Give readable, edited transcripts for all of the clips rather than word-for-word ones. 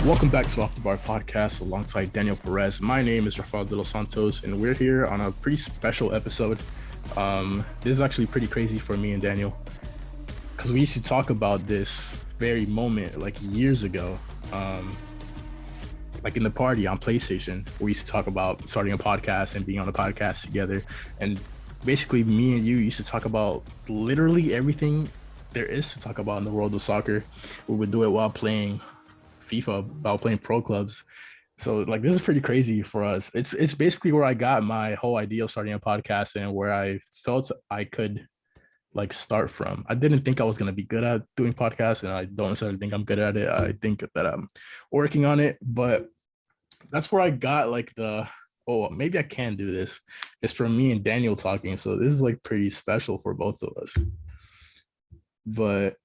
Welcome back to Off the Bar Podcast alongside Daniel Perez. My name is Rafael De Los Santos, and we're here on a pretty special episode. This is actually pretty crazy for me and Daniel because we used to talk about this very moment like years ago. Like in the party on PlayStation, we used to talk about starting a podcast and being on a podcast together. And basically, me and you used to talk about literally everything there is to talk about in the world of soccer. We would do it while playing FIFA, while playing pro clubs. So like this is pretty crazy for us. It's basically where I got my whole idea of starting a podcast and where I felt I could like start from. I didn't think I was gonna be good at doing podcasts, and I don't necessarily think I'm good at it. I think that I'm working on it, but that's where I got like maybe I can do this. It's from me and Daniel talking. So this is like pretty special for both of us. But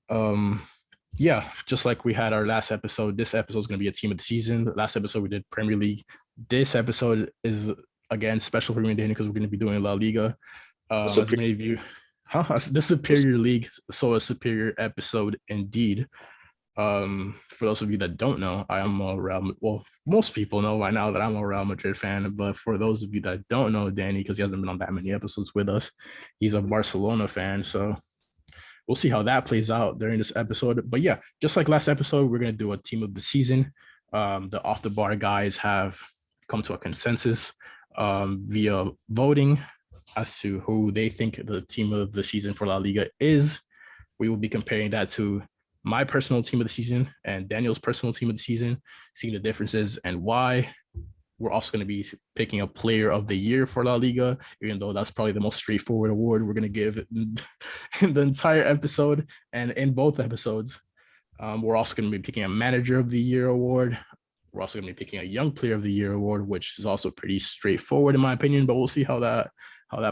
yeah, just like we had our last episode, this episode is going to be a team of the season. The last episode we did Premier League. This episode is again special for me and Daniel because we're going to be doing La Liga. As many of you, the Superior League, so a superior episode indeed. For those of you that don't know, I am most people know by now that I'm a Real Madrid fan, but for those of you that don't know Danny, because he hasn't been on that many episodes with us, he's a Barcelona fan. So we'll see how that plays out during this episode. But yeah, just like last episode, we're going to do a team of the season. The Off the Bar guys have come to a consensus via voting as to who they think the team of the season for La Liga is. We will be comparing that to my personal team of the season and Daniel's personal team of the season, seeing the differences and why. We're also going to be picking a player of the year for La Liga, even though that's probably the most straightforward award we're going to give in the entire episode. And in both episodes, we're also going to be picking a manager of the year award. We're also going to be picking a young player of the year award, which is also pretty straightforward in my opinion, but we'll see how that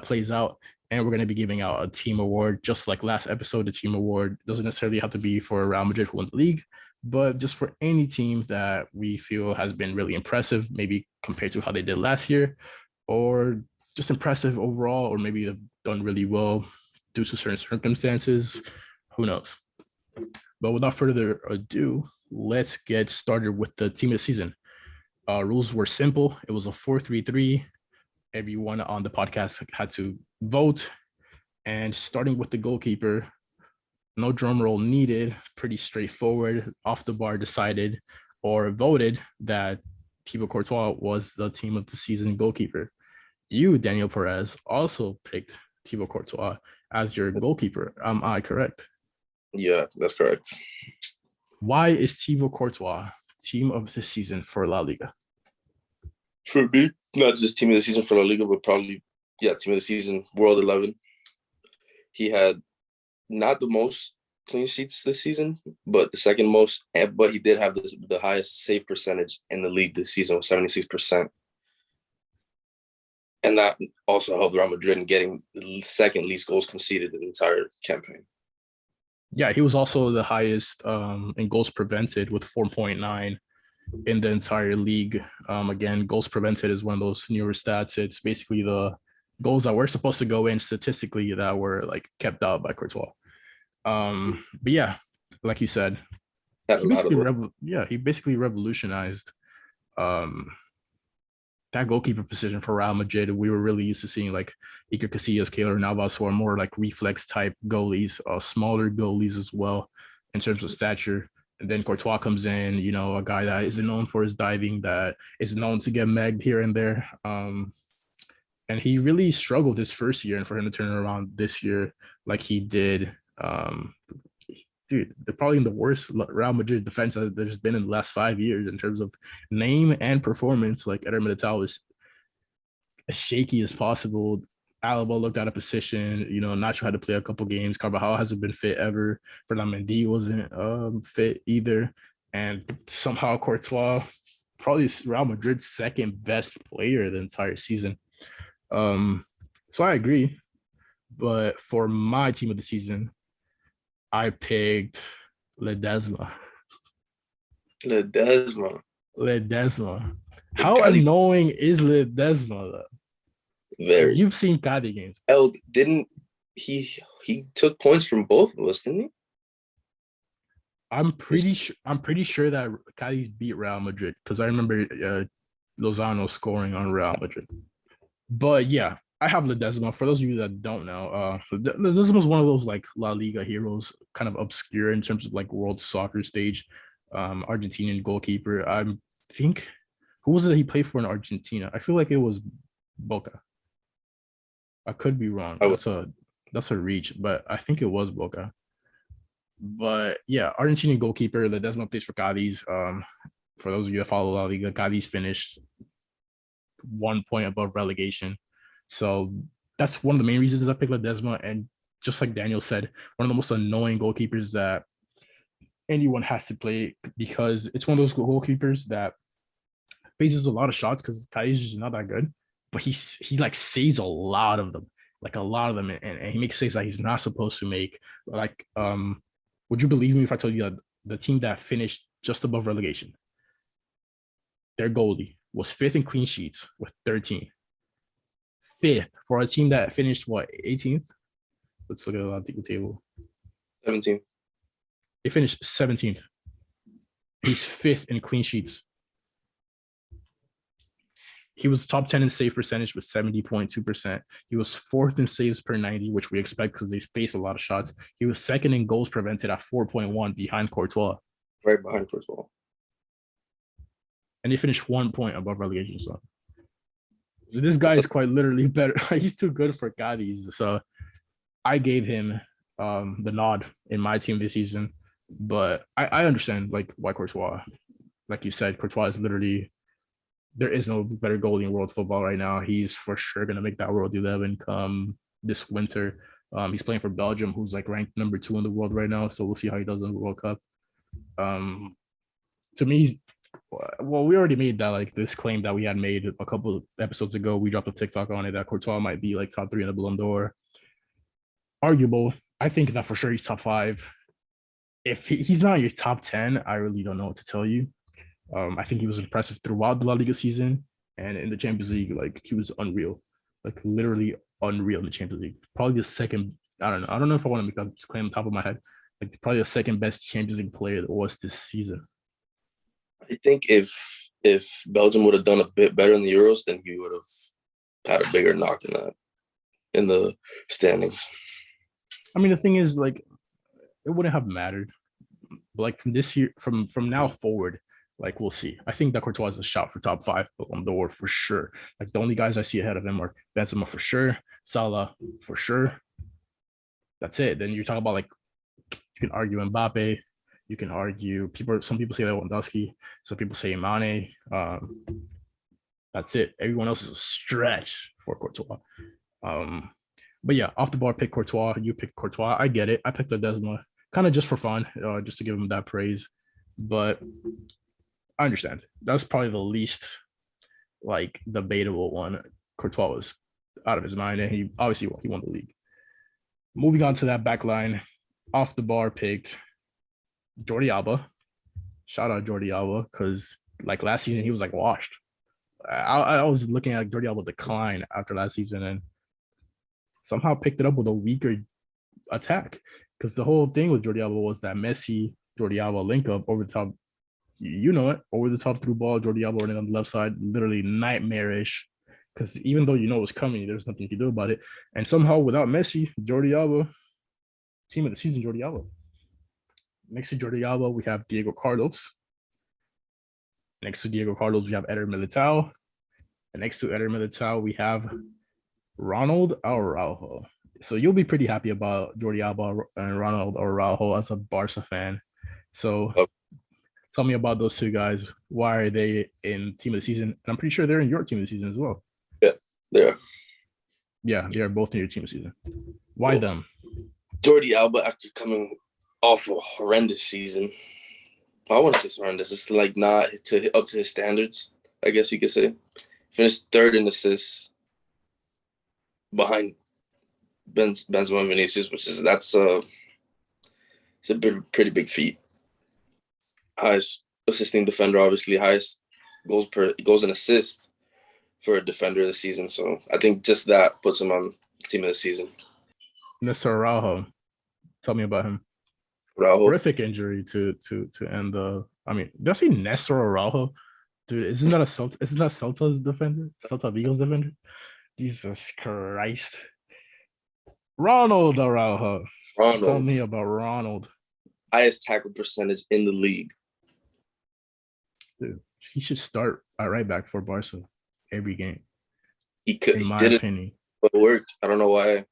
plays out. And we're going to be giving out a team award, just like last episode. The team award doesn't necessarily have to be for Real Madrid who won the league, but just for any team that we feel has been really impressive, maybe compared to how they did last year, or just impressive overall, or maybe have done really well due to certain circumstances. Who knows? But without further ado, let's get started with the team of the season. Rules were simple. It was a 4-3-3. Everyone on the podcast had to vote, and starting with the goalkeeper, no drum roll needed, pretty straightforward. Off the Bar decided or voted that Thibaut Courtois was the team of the season goalkeeper. You, Daniel Perez, also picked Thibaut Courtois as your goalkeeper. Am I correct? Yeah, that's correct. Why is Thibaut Courtois team of the season for La Liga? For me, not just team of the season for La Liga, but probably, team of the season, World 11. He had not the most clean sheets this season, but the second most, but he did have the highest save percentage in the league this season with 76%. And that also helped Real Madrid in getting the second least goals conceded in the entire campaign. Yeah, he was also the highest in goals prevented with 4.9 in the entire league. Again, goals prevented is one of those newer stats. It's basically the goals that were supposed to go in statistically that were like kept out by Courtois. But yeah, like you said, he basically revolutionized that goalkeeper position for Real Madrid. We were really used to seeing like Iker Casillas, Keylor Navas, who are more like reflex type goalies, smaller goalies as well in terms of stature. And then Courtois comes in, a guy that isn't known for his diving, that is known to get megged here and there. And he really struggled his first year, and for him to turn around this year like he did, dude, they're probably in the worst Real Madrid defense that there's been in the last 5 years in terms of name and performance. Like Eder Militao is as shaky as possible. Alaba looked out of position. Nacho had to play a couple games. Carvajal hasn't been fit ever. Fernand Mendy wasn't fit either. And somehow Courtois, probably Real Madrid's second best player the entire season. So I agree. But for my team of the season, I picked Ledesma. How annoying is Ledesma though? Very. You've seen Cadi games. Didn't he took points from both of us, didn't he? I'm pretty sure that Cadiz beat Real Madrid because I remember Lozano scoring on Real Madrid. But yeah, I have Ledesma. For those of you that don't know, Ledesma was one of those like La Liga heroes, kind of obscure in terms of like world soccer stage. Argentinian goalkeeper. I think who was it that he played for in Argentina? I feel like it was Boca. I could be wrong. I would. That's a reach, but I think it was Boca. But yeah, Argentinian goalkeeper Ledesma plays for Cadiz. For those of you that follow La Liga, Cadiz finished 1 point above relegation. So that's one of the main reasons I picked Ledesma. And just like Daniel said, one of the most annoying goalkeepers that anyone has to play because it's one of those goalkeepers that faces a lot of shots because Cadiz is not that good, but he like saves a lot of them, like a lot of them, and he makes saves that he's not supposed to make. Like, would you believe me if I told you that the team that finished just above relegation, their goalie was fifth in clean sheets with 13. Fifth for a team that finished what 18th? Let's look at the table. 17. They finished 17th. He's fifth in clean sheets. He was top 10 in save percentage with 70.2%. He was fourth in saves per 90, which we expect because they face a lot of shots. He was second in goals prevented at 4.1 behind Courtois. Right behind Courtois. And they finished 1 point above relegation. So this guy is quite literally better. He's too good for Cadiz. So I gave him the nod in my team this season. But I understand like why Courtois, like you said, Courtois is literally, there is no better goalie in world football right now. He's for sure going to make that World 11 come this winter. He's playing for Belgium, who's like ranked number 2 in the world right now. So we'll see how he does in the World Cup. To me, well, we already made that like this claim that we had made a couple of episodes ago. We dropped a TikTok on it that Courtois might be like top 3 in the Ballon d'Or. Arguable. I think that for sure he's top 5. If he's not your top 10, I really don't know what to tell you. I think he was impressive throughout the La Liga season, and in the Champions League, like he was unreal, like literally unreal in the Champions League. Probably the second. I don't know if I want to make that claim on top of my head. Like probably the second best Champions League player that was this season. I think if Belgium would have done a bit better in the Euros, then he would have had a bigger knock in the standings. I mean, the thing is, like, it wouldn't have mattered. But like from this year, from now forward, like we'll see. I think that Courtois is a shot for top 5 on the door for sure. Like the only guys I see ahead of him are Benzema for sure, Salah for sure. That's it. Then you're talking about like you can argue Mbappe, you can argue some people say Lewandowski, some people say Mane. That's it. Everyone else is a stretch for Courtois. But yeah, off the bar, pick Courtois. You pick Courtois. I get it. I picked Ledesma kind of just for fun, just to give him that praise. But I understand. That's probably the least like debatable one. Courtois was out of his mind, and he obviously he won the league. Moving on to that back line, off the bar picked Jordi Alba. Shout out Jordi Alba because like last season he was like washed. I was looking at Jordi Alba decline after last season and somehow picked it up with a weaker attack because the whole thing with Jordi Alba was that Messi Jordi Alba link up over the top. You know it, over the top through ball, Jordi Alba running on the left side, literally nightmarish. Because even though you know it's coming, there's nothing you can do about it. And somehow, without Messi, Jordi Alba, team of the season, Jordi Alba. Next to Jordi Alba, we have Diego Carlos. Next to Diego Carlos, we have Eder Militao. And next to Eder Militao, we have Ronald Araujo. So you'll be pretty happy about Jordi Alba and Ronald Araujo as a Barca fan. So tell me about those two guys. Why are they in team of the season? And I'm pretty sure they're in your team of the season as well. Yeah, they are. Yeah, they are both in your team of the season. Why them? Jordi Alba, after coming off a horrendous season, I want to say horrendous. It's like not up to his standards, I guess you could say. Finished 3rd in assists behind Benzema and Vinicius, it's a pretty big feat. Highest assisting defender, obviously, highest goals and assists for a defender this season. So I think just that puts him on team of the season. Mr. Araujo, tell me about him. Araujo. Horrific injury to end the. I mean, did I see Nestor Araujo? Dude, isn't that Celta's defender? Celta Vigo's defender? Jesus Christ. Ronald Araujo. Tell Ronald, me about Ronald. highest tackle percentage in the league. Dude, he should start at right back for Barca every game, He could, in he my did it, opinion. but it worked. I don't know why.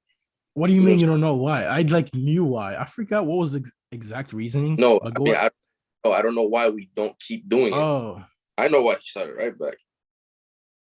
What do you mean you don't know why? I like knew why. I forgot what was the exact reasoning. No, But I go mean, I don't know why we don't keep doing it. oh, I know why he started right back.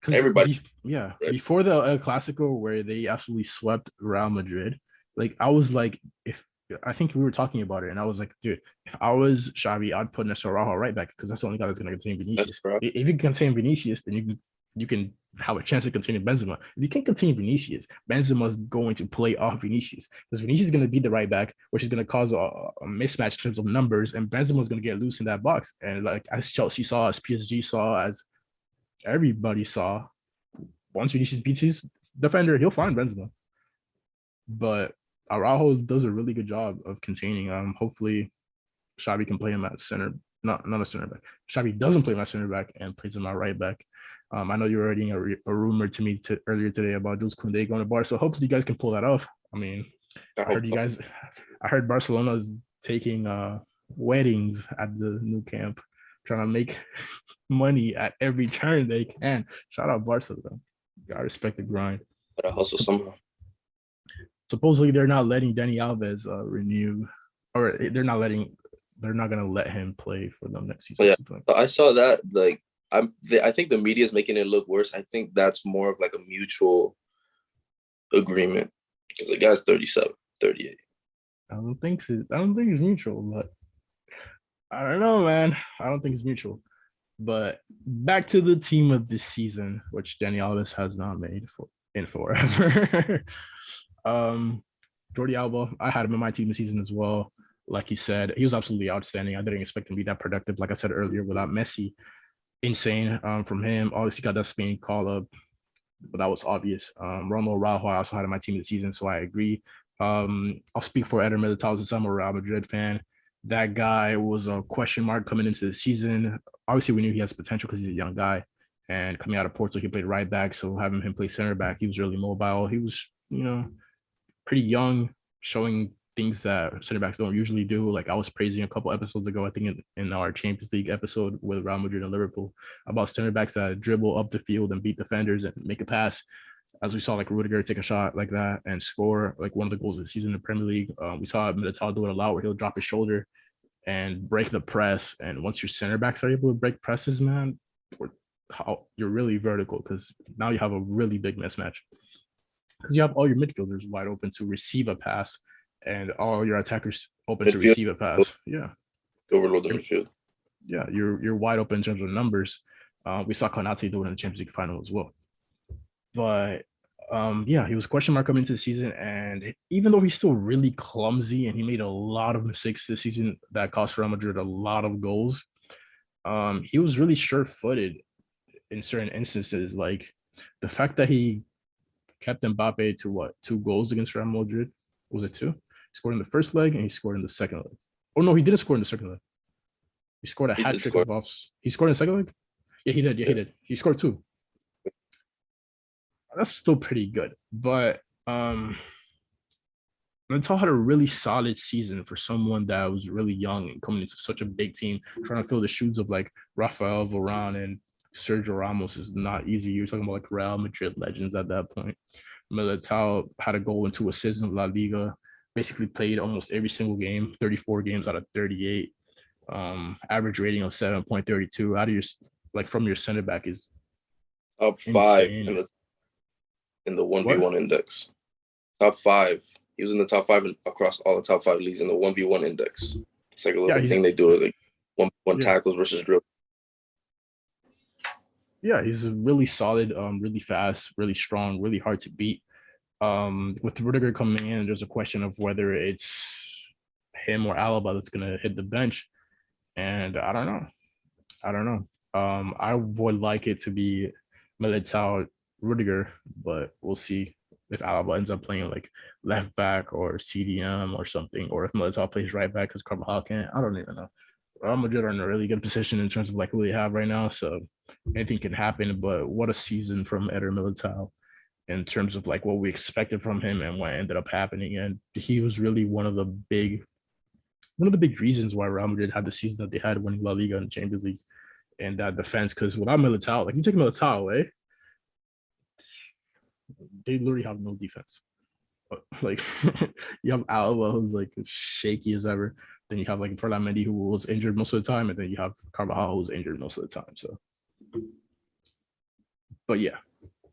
because Everybody, yeah, right? before the El Clasico where they absolutely swept Real Madrid, like I was like, if I think we were talking about it, and I was like, dude, if I was Xavi, I'd put Nestor Araujo right back because that's the only guy that's going to contain That's Vinicius. bro. If you can contain Vinicius, then you can have a chance of containing Benzema. If you can't contain Vinicius, Benzema's going to play off Vinicius because Vinicius is going to be the right back, which is going to cause a mismatch in terms of numbers, and Benzema's going to get loose in that box. And like as Chelsea saw, as PSG saw, as everybody saw, once Vinicius beats his defender, he'll find Benzema. But Araujo does a really good job of containing. Hopefully Xavi can play him at center, not a center back. Xavi doesn't play him at center back and plays him at right back. I know you were reading a rumor to me earlier today about Jules Koundé going to Barca, so hopefully you guys can pull that off. I mean, I heard Barcelona is taking weddings at the new camp, trying to make money at every turn they can. Shout out Barca though. Gotta respect the grind. Gotta hustle somehow. Supposedly they're not letting Dani Alves renew, or they're not gonna let him play for them next season. Yeah, I saw that. Like, I think the media is making it look worse. I think that's more of like a mutual agreement because the guy's 37, 38. I don't think it's mutual, but I don't know, man. I don't think it's mutual. But back to the team of this season, which Dani Alves has not made in forever. Jordi Alba, I had him in my team this season as well. Like he said, he was absolutely outstanding. I didn't expect him to be that productive. Like I said earlier, without Messi, insane from him. Obviously got that Spain call up, but that was obvious. Ronald Araujo, I also had in my team this season, so I agree. I'll speak for Eder Militao since I'm a Real Madrid fan. That guy was a question mark coming into the season. Obviously, we knew he has potential because he's a young guy. And coming out of Porto, he played right back. So having him play center back, he was really mobile. He was, pretty young, showing things that center backs don't usually do. Like I was praising a couple episodes ago, I think in our Champions League episode with Real Madrid and Liverpool about center backs that dribble up the field and beat defenders and make a pass. As we saw, like Rudiger take a shot like that and score like one of the goals of the season in the Premier League. We saw Militao do it a lot where he'll drop his shoulder and break the press. And once your center backs are able to break presses, man, you're really vertical because now you have a really big mismatch. Because you have all your midfielders wide open to receive a pass and all your attackers open to receive a pass. Yeah. Overload the midfield. Yeah, you're wide open in terms of numbers. We saw Konate do it in the Champions League final as well. But yeah, he was a question mark coming into the season. And even though he's still really clumsy and he made a lot of mistakes this season that cost Real Madrid a lot of goals, he was really sure-footed in certain instances. Like the fact that he kept Mbappe to 2 goals against Real Madrid. Was it 2? He scored in the first leg and he scored in the second leg. Oh no, he didn't score in the second leg. He scored a hat trick of offs. He scored in the second leg? Yeah, he did. Yeah, he did. He scored 2. That's still pretty good. But Natal had a really solid season for someone that was really young and coming into such a big team, trying to fill the shoes of like Rafael Varane and Sergio Ramos is not easy. You're talking about like Real Madrid legends at that point. Militao had a goal and 2 assists in La Liga, basically played almost every single game, 34 games out of 38. Average rating of 7.32 out of your from your center back is top 5 insane. in the 1v1 index. Top 5. He was in the top 5 across all the top 5 leagues in the 1v1 index. It's like a little thing they do, like one tackles versus dribble. Yeah, he's really solid, really fast, really strong, really hard to beat. With Rudiger coming in, there's a question of whether it's him or Alaba that's gonna hit the bench, and I don't know. I would like it to be Militao, Rudiger, but we'll see. if Alaba ends up playing like left back or CDM or something, or if Militao plays right back because Carvajal can't. I don't even know. Real Madrid are in a really good position in terms of like who they have right now, so anything can happen. But what a season from Eder Militao in terms of like what we expected from him and what ended up happening. And he was really one of the big reasons why Real Madrid had the season that they had, winning La Liga and Champions League, and that defense. Because without Militao, like you take Militao away, they literally have no defense. Like you have Alba, who's like as shaky as ever. Then you have like Ferland Mendy, who was injured most of the time, and then you have Carvajal, who's injured most of the time. So, but yeah,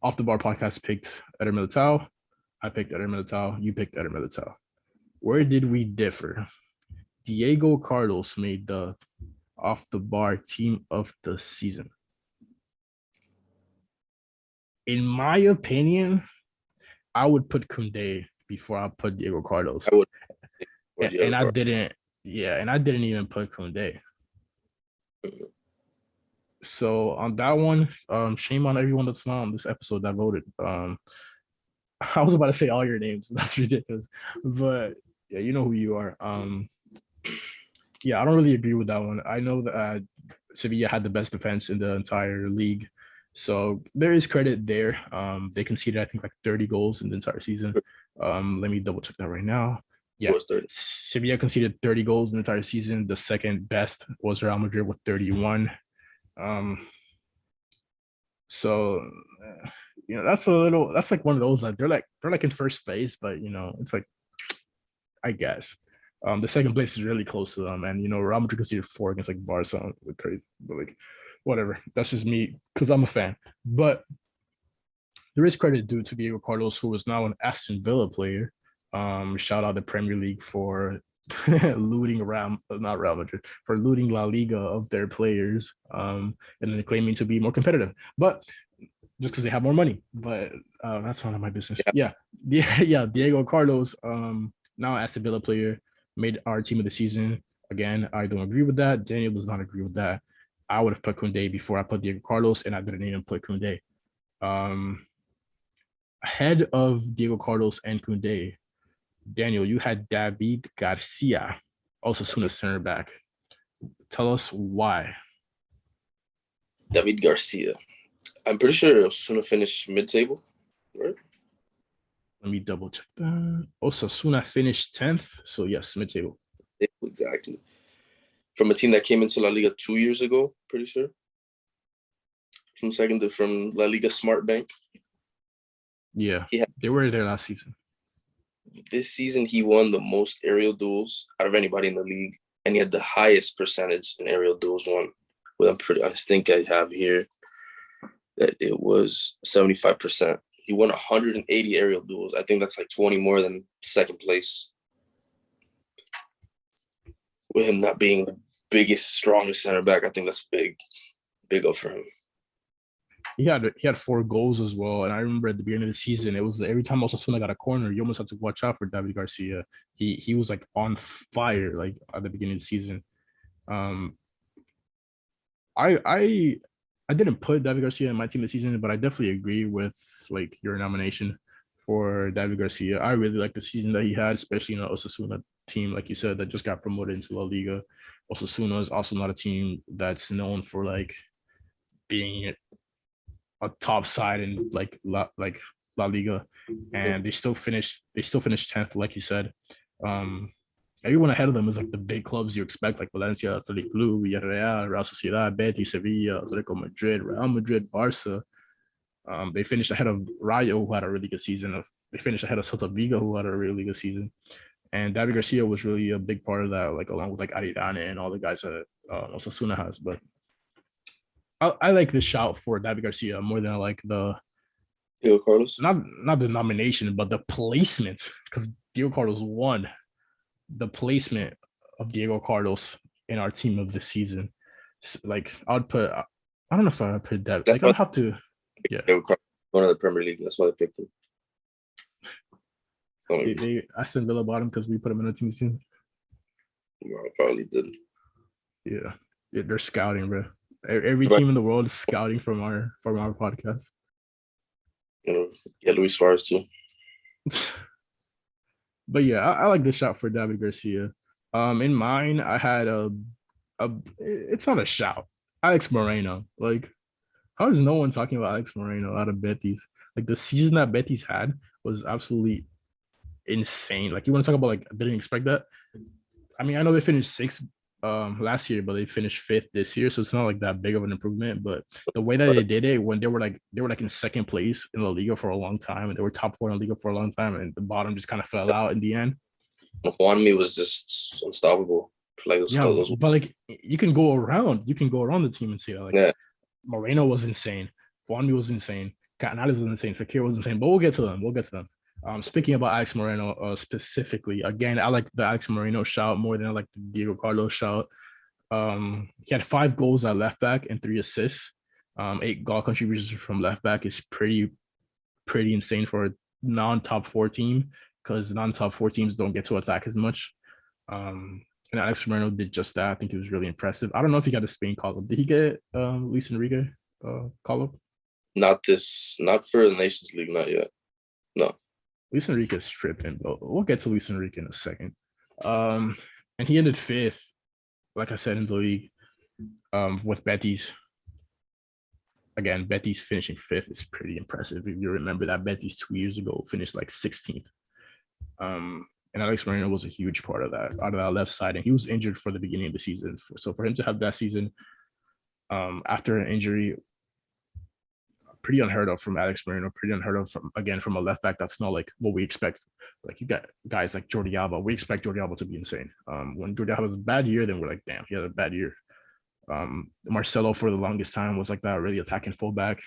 Off the Bar podcast picked Eder Militao. I picked Eder Militao. You picked Eder Militao. Where did we differ? Diego Carlos made the Off the Bar team of the season. In my opinion, I would put Koundé before I put Diego Carlos. I would. And I didn't. Yeah, and I didn't even put Koundé. So on that one, shame on everyone that's not on this episode that voted. I was about to say all your names. That's ridiculous. But yeah, you know who you are. Yeah, I don't really agree with that one. I know that Sevilla had the best defense in the entire league. So there is credit there. They conceded, I think, like 30 goals in the entire season. Let me double check that right now. Yeah, Sevilla conceded 30 goals in the entire season. The second best was Real Madrid with 31. So that's like one of those that they're like in first place, but it's like, I guess. The second place is really close to them, and Real Madrid conceded 4 against like Barça, like crazy, but like whatever. That's just me because I'm a fan. But there is credit due to Diego Carlos, who is now an Aston Villa player. Shout out the Premier League for looting not Real Madrid, for looting La Liga of their players, and then claiming to be more competitive, but just because they have more money. But that's none of my business. Yeah. Diego Carlos, now Aston Villa player, made our team of the season. Again, I don't agree with that. Daniel does not agree with that. I would have put Koundé before I put Diego Carlos, and I didn't even put Koundé. Ahead of Diego Carlos and Koundé, Daniel, you had David Garcia, also soon as center back. Tell us why. David Garcia. I'm pretty sure Osasuna finished mid-table, right? Let me double check that. Osasuna finished 10th, so yes, mid-table. Exactly. From a team that came into La Liga 2 years ago, pretty sure. From La Liga Smart Bank. Yeah, they were there last season. This season, he won the most aerial duels out of anybody in the league, and he had the highest percentage in aerial duels won. Well, I think I have here that it was 75%. He won 180 aerial duels. I think that's like 20 more than second place. With him not being the biggest, strongest center back, I think that's big up for him. He had 4 goals as well, and I remember at the beginning of the season, it was every time Osasuna got a corner, you almost had to watch out for David Garcia. He was like on fire, like at the beginning of the season. I didn't put David Garcia in my team this season, but I definitely agree with like your nomination for David Garcia. I really like the season that he had, especially in the Osasuna team, like you said, that just got promoted into La Liga. Osasuna is also not a team that's known for like being a top side in like La Liga, and they still finished 10th, like you said. Everyone ahead of them is like the big clubs you expect, like Valencia, Athletic Club, Villarreal, Real Sociedad, Betis, Sevilla, Atletico Madrid, Real Madrid, Barça. They finished ahead of Rayo, who had a really good season. They finished ahead of Celta Vigo, who had a really good season. And David Garcia was really a big part of that, like along with like Aridane and all the guys that Osasuna has. But I like the shout for David Garcia more than I like the Diego Carlos. Not the nomination, but the placement, because Diego Carlos won the placement of Diego Carlos in our team of the season. So, like I would put, I don't know if I would put that. Like I'd have to, yeah. One of the Premier League. That's why I picked him. They Aston Villa bought him because we put him in a team soon. Well, probably didn't. Yeah, they're scouting, bro. Every team in the world is scouting from our podcast. Yeah, Luis Suarez too. But yeah, I like the shout for David Garcia. In mine, I had a it's not a shout. Alex Moreno. Like, how is no one talking about Alex Moreno out of Betis? Like the season that Betis had was absolutely insane. Like you want to talk about like didn't expect that. I mean, I know they finished sixth last year, but they finished fifth this year, so it's not like that big of an improvement. But the way that But they did it, when they were like in second place in the Liga for a long time, and they were top four in the Liga for a long time, and the bottom just kind of fell out in the end. Juanmi was just unstoppable for like Yeah, those. but like you can go around the team and say that like Yeah, Moreno was insane, Juanmi was insane, Canales was insane, Fekir was insane. But we'll get to them. We'll get to them. Speaking about Alex Moreno specifically, again, I like the Alex Moreno shout more than I like the Diego Carlos shout. He had 5 goals at left back and 3 assists. 8 goal contributions from left back is pretty insane for a non-top four team because non-top four teams don't get to attack as much. And Alex Moreno did just that. I think it was really impressive. I don't know if he got a Spain call up. Did he get Luis Enrique call up? not for the Nations League, not yet. No. Luis Enrique is tripping, but we'll get to Luis Enrique in a second. And he ended fifth, like I said, in the league with Betis. Again, Betis finishing fifth is pretty impressive. If you remember that Betis 2 years ago finished like 16th. And Alex Moreno was a huge part of that, out of that left side. And he was injured for the beginning of the season. So for him to have that season after an injury, pretty unheard of from Alex Moreno, pretty unheard of from a left back. That's not like what we expect. Like you got guys like Jordi Alba. We expect Jordi Alba to be insane. When Jordi Alba has a bad year, then we're like, damn, he had a bad year. Marcelo for the longest time was like that really attacking fullback.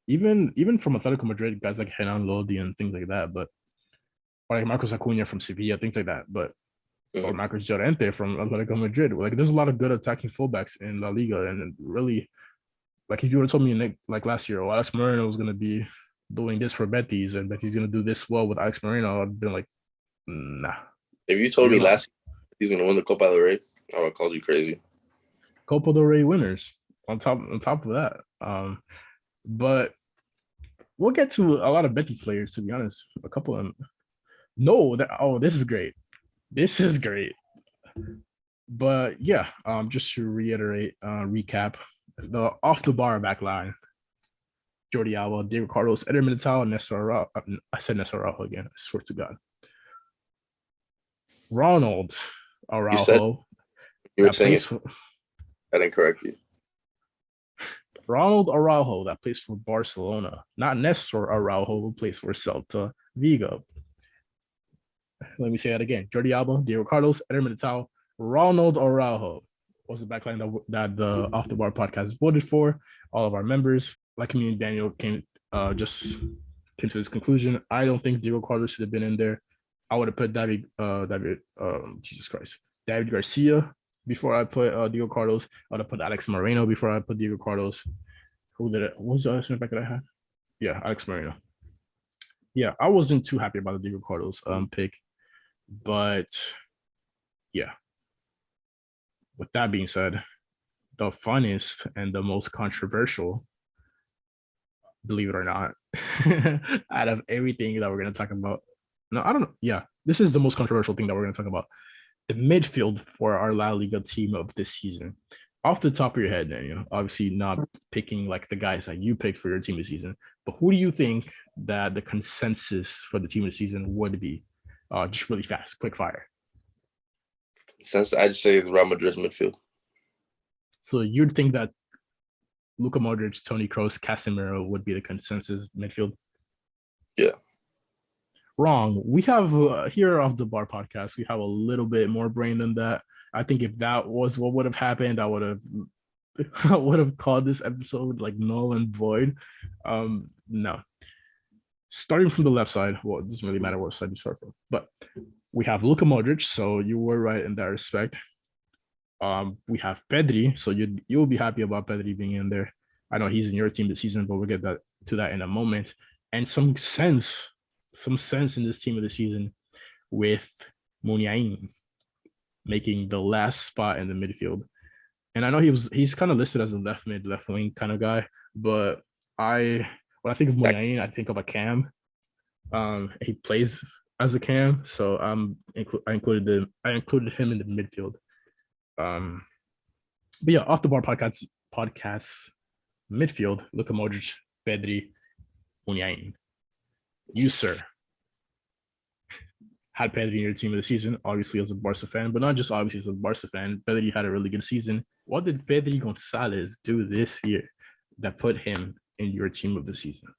Even from Atletico Madrid, guys like Renan Lodi and things like that, but or like Marcos Acuna from Sevilla, things like that. But or Marcos Llorente from Atletico Madrid. Like there's a lot of good attacking fullbacks in La Liga, and really, like if you would have told me like last year, Alex Moreno was gonna be doing this for Betis, and Betis gonna do this well with Alex Moreno, I'd been like, nah. If you told me last he's gonna win the Copa del Rey, I would have called you crazy. Copa del Rey winners on top of that. But we'll get to a lot of Betis players, to be honest. A couple of them. No, this is great. This is great. But yeah, just to reiterate, recap, the off the bar back line. Jordi Alba, Diego Carlos, Eder Militao, Nestor Araujo. I said Nestor Araujo again. I swear to God. Ronald Araujo. You were saying it. I didn't correct you. Ronald Araujo that plays for Barcelona, not Nestor Araujo who plays for Celta Vigo. Let me say that again. Jordi Alba, Diego Carlos, Eder Militao, Ronald Araujo was the backline that the Off the Bar podcast voted for. All of our members, like me and Daniel, came to this conclusion. I don't think Diego Carlos should have been in there. I would have put David Garcia before I put Diego Carlos. I would have put Alex Moreno before I put Diego Carlos. What was the other center back that I had? Yeah, Alex Moreno. Yeah, I wasn't too happy about the Diego Carlos pick, but yeah. With that being said, the funnest and the most controversial, believe it or not, out of everything that we're going to talk about. No, I don't know. Yeah, this is the most controversial thing that we're going to talk about. The midfield for our La Liga team of this season. Off the top of your head, Daniel, obviously not picking like the guys that you picked for your team this season, but who do you think that the consensus for the team of the season would be? Just really fast, quick fire. Since I'd say the Real Madrid midfield. So you'd think that Luka Modric, Toni Kroos, Casemiro would be the consensus midfield? Yeah. Wrong. We have here off the bar podcast, we have a little bit more brain than that. I think if that was what would have happened, I would have called this episode like null and void. No. Starting from the left side, well, it doesn't really matter what side you start from, but we have Luka Modric, so you were right in that respect. We have Pedri, so you'll be happy about Pedri being in there. I know he's in your team this season, but we'll get to that in a moment. And some sense in this team of the season with Muniain making the last spot in the midfield. And I know he's kind of listed as a left mid, left wing kind of guy, but when I think of Muniain, I think of a cam. He plays as a cam, so I included him in the midfield. Um, but yeah, off the bar podcast midfield. Luka Modric, Pedri, Unyain. You sir had Pedri in your team of the season, obviously as a Barca fan, but not just obviously as a Barca fan. Pedri had a really good season. What did Pedri Gonzalez do this year that put him in your team of the season?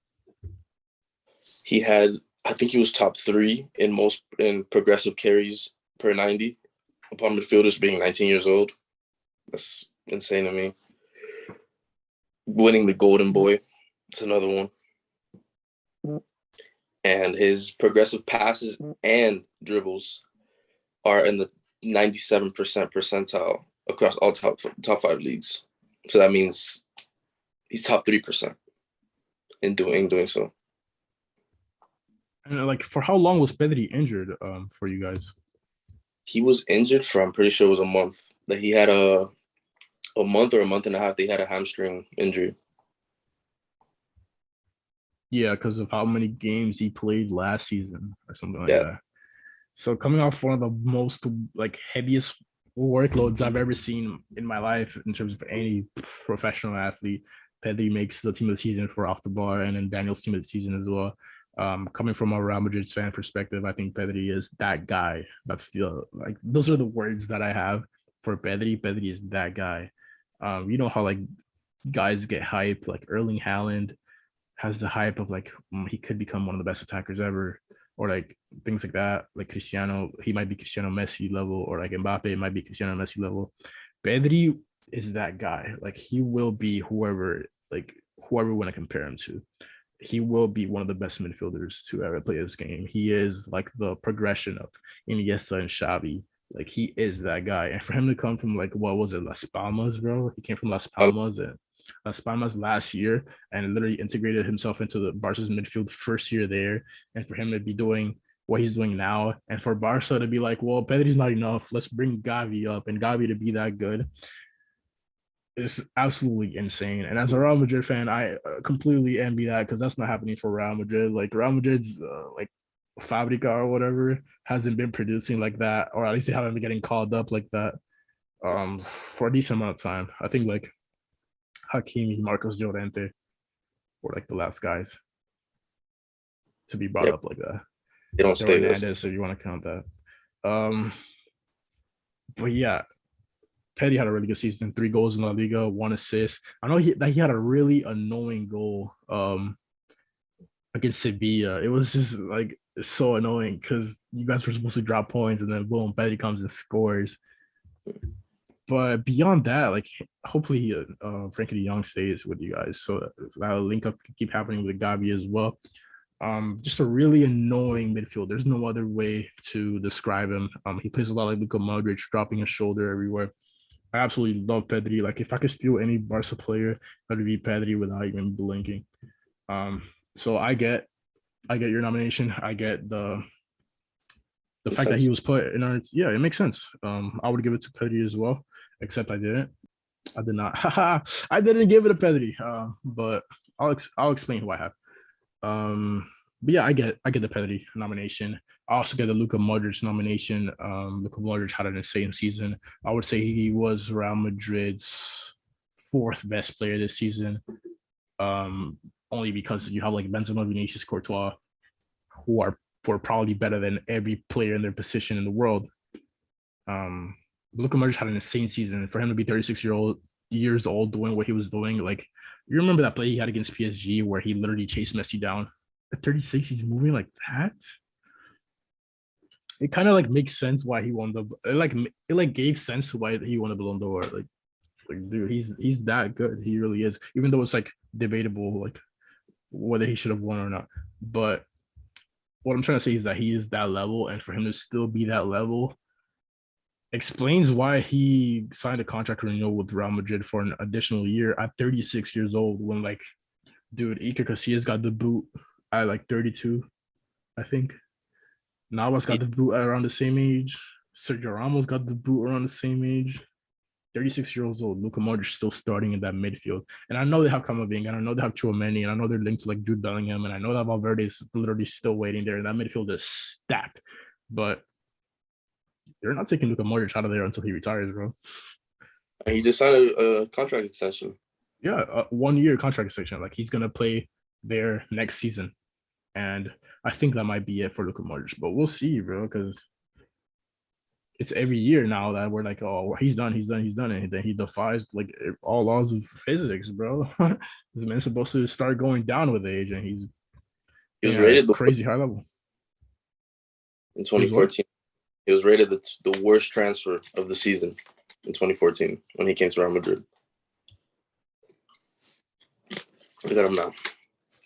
He had, I think he was top 3 in progressive carries per 90 upon midfielders being 19 years old. That's insane to me. Winning the Golden Boy, it's another one. And his progressive passes and dribbles are in the 97% percentile across all top 5 leagues. So that means he's top 3% in doing so. And like, for how long was Pedri injured for you guys? He was injured for, I'm pretty sure it was a month. That he had a month or a month and a half. They had a hamstring injury. Yeah, because of how many games he played last season or something like that. So coming off one of the most like heaviest workloads I've ever seen in my life in terms of any professional athlete, Pedri makes the team of the season for off the bar, and then Daniel's team of the season as well. Coming from a Real Madrid fan perspective, I think Pedri is that guy. That's the like those are the words that I have for Pedri. Pedri is that guy. You know how like guys get hype, like Erling Haaland has the hype of like he could become one of the best attackers ever, or like things like that. Like Cristiano, he might be Cristiano Messi level, or like Mbappe might be Cristiano Messi level. Pedri is that guy. Like he will be whoever we want to compare him to. He will be one of the best midfielders to ever play this game. He is like the progression of Iniesta and Xavi. Like he is that guy. And for him to come from like what was it, Las Palmas, bro? He came from Las Palmas and Las Palmas last year and literally integrated himself into the Barca's midfield first year there. And for him to be doing what he's doing now, and for Barca to be like, well, Pedri's not enough. Let's bring Gavi up, and Gavi to be that good. It's absolutely insane. And as a Real Madrid fan, I completely envy that because that's not happening for Real Madrid. Like Real Madrid's like Fabrica or whatever hasn't been producing like that, or at least they haven't been getting called up like that for a decent amount of time. I think like Hakimi, Marcos Llorente were like the last guys to be brought up like that. They don't stay this. Hernandez, so you want to count that. But yeah, Petty had a really good season, 3 goals in LaLiga, 1 assist. I know he had a really annoying goal against Sevilla. It was just like so annoying because you guys were supposed to drop points and then boom, Petty comes and scores. But beyond that, like hopefully Frankie de Jong stays with you guys so that'll link up keep happening with Gabi as well. Just a really annoying midfield. There's no other way to describe him. He plays a lot like Luka Modric, dropping his shoulder everywhere. I absolutely love Pedri. Like if I could steal any Barca player, that would be Pedri without even blinking. So I get your nomination. I get the fact that he was put in our it makes sense. I would give it to Pedri as well, except I didn't. I did not. I didn't give it to Pedri. But I'll explain who I have. But yeah, I get the Pedri nomination. I also get the Luka Modric nomination. Luka Modric had an insane season. I would say he was Real Madrid's 4th best player this season. Only because you have like Benzema, Vinicius, Courtois, who are probably better than every player in their position in the world. Luka Modric had an insane season. For him to be 36 years old doing what he was doing, like you remember that play he had against PSG where he literally chased Messi down. At 36, he's moving like that. It kind of like makes sense why he won it gave sense to why he won the Ballon d'Or. Like dude, he's that good. He really is. Even though it's like debatable, like whether he should have won or not. But what I'm trying to say is that he is that level, and for him to still be that level explains why he signed a contract renewal with Real Madrid for an additional year at 36 years old. When like, dude, Iker Casillas got the boot at like 32, I think. Navas got the boot at around the same age. Sergio Ramos got the boot around the same age. 36 years old, Luka Modric still starting in that midfield. And I know they have Kamavinga, and I know they have Chouameni, and I know they're linked to like Jude Bellingham, and I know that Valverde is literally still waiting there, and that midfield is stacked. But they're not taking Luka Modric out of there until he retires, bro. And he just signed a contract extension. Yeah, a 1-year contract extension. Like he's gonna play there next season, and I think that might be it for Luka Modric. But we'll see, bro, because it's every year now that we're like, oh, he's done, and then he defies like all laws of physics, bro. This man's supposed to start going down with age, and he was rated crazy high level in 2014. He was rated the worst transfer of the season in 2014 when he came to Real Madrid. Look at him now.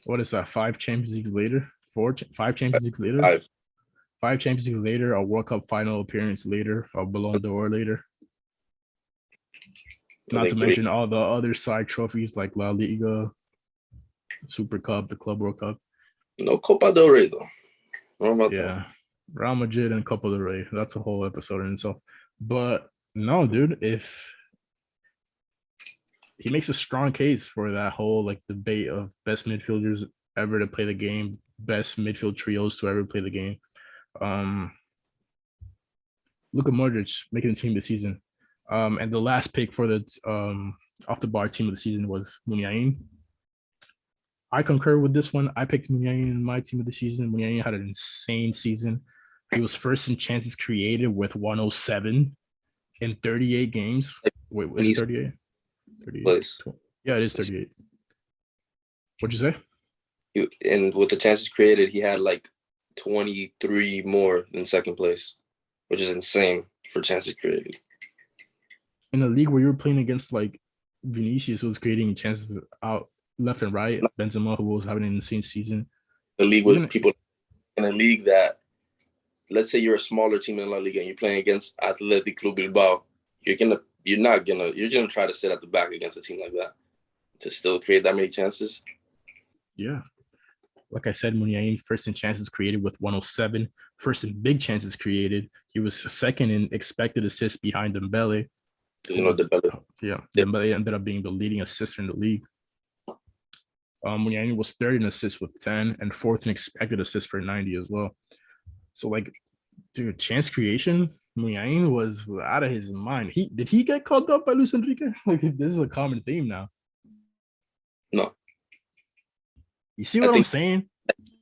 What is that? 5 Champions Leagues later? 5 Champions Leagues later? 5 Champions Leagues later, a World Cup final appearance later, a Ballon d'Or later. Not to mention all the other side trophies like La Liga, Super Cup, the Club World Cup. No Copa del Rey, though. What about that? Real Madrid and Copa del Rey. That's a whole episode in itself. But no, dude, if he makes a strong case for that whole like debate of best midfielders ever to play the game, best midfield trios to ever play the game. Luka Modric making the team this season. And the last pick for the off the bar team of the season was Muniain. I concur with this one. I picked Muniain in my team of the season. Muniain had an insane season. He was first in chances created with 107 in 38 games. Wait, is it 38? 38. Yeah, it is 38. What'd you say? And with the chances created, he had like 23 more than second place, which is insane for chances created. In a league where you were playing against like Vinicius, who was creating chances out left and right, Benzema, who was having an insane season. The league with people in a league that, let's say you're a smaller team in La Liga and you're playing against Athletic Club Bilbao, you're gonna try to sit at the back against a team like that to still create that many chances. Yeah. Like I said, Muniain first in chances created with 107, first in big chances created. He was second in expected assists behind Dembele. Dembele. Yeah, Dembele ended up being the leading assister in the league. Muniain was third in assists with 10 and fourth in expected assists for 90 as well. So, like, dude, chance creation, Muniain was out of his mind. Did he get called up by Luis Enrique? Like, this is a common theme now. No. You see what I'm saying?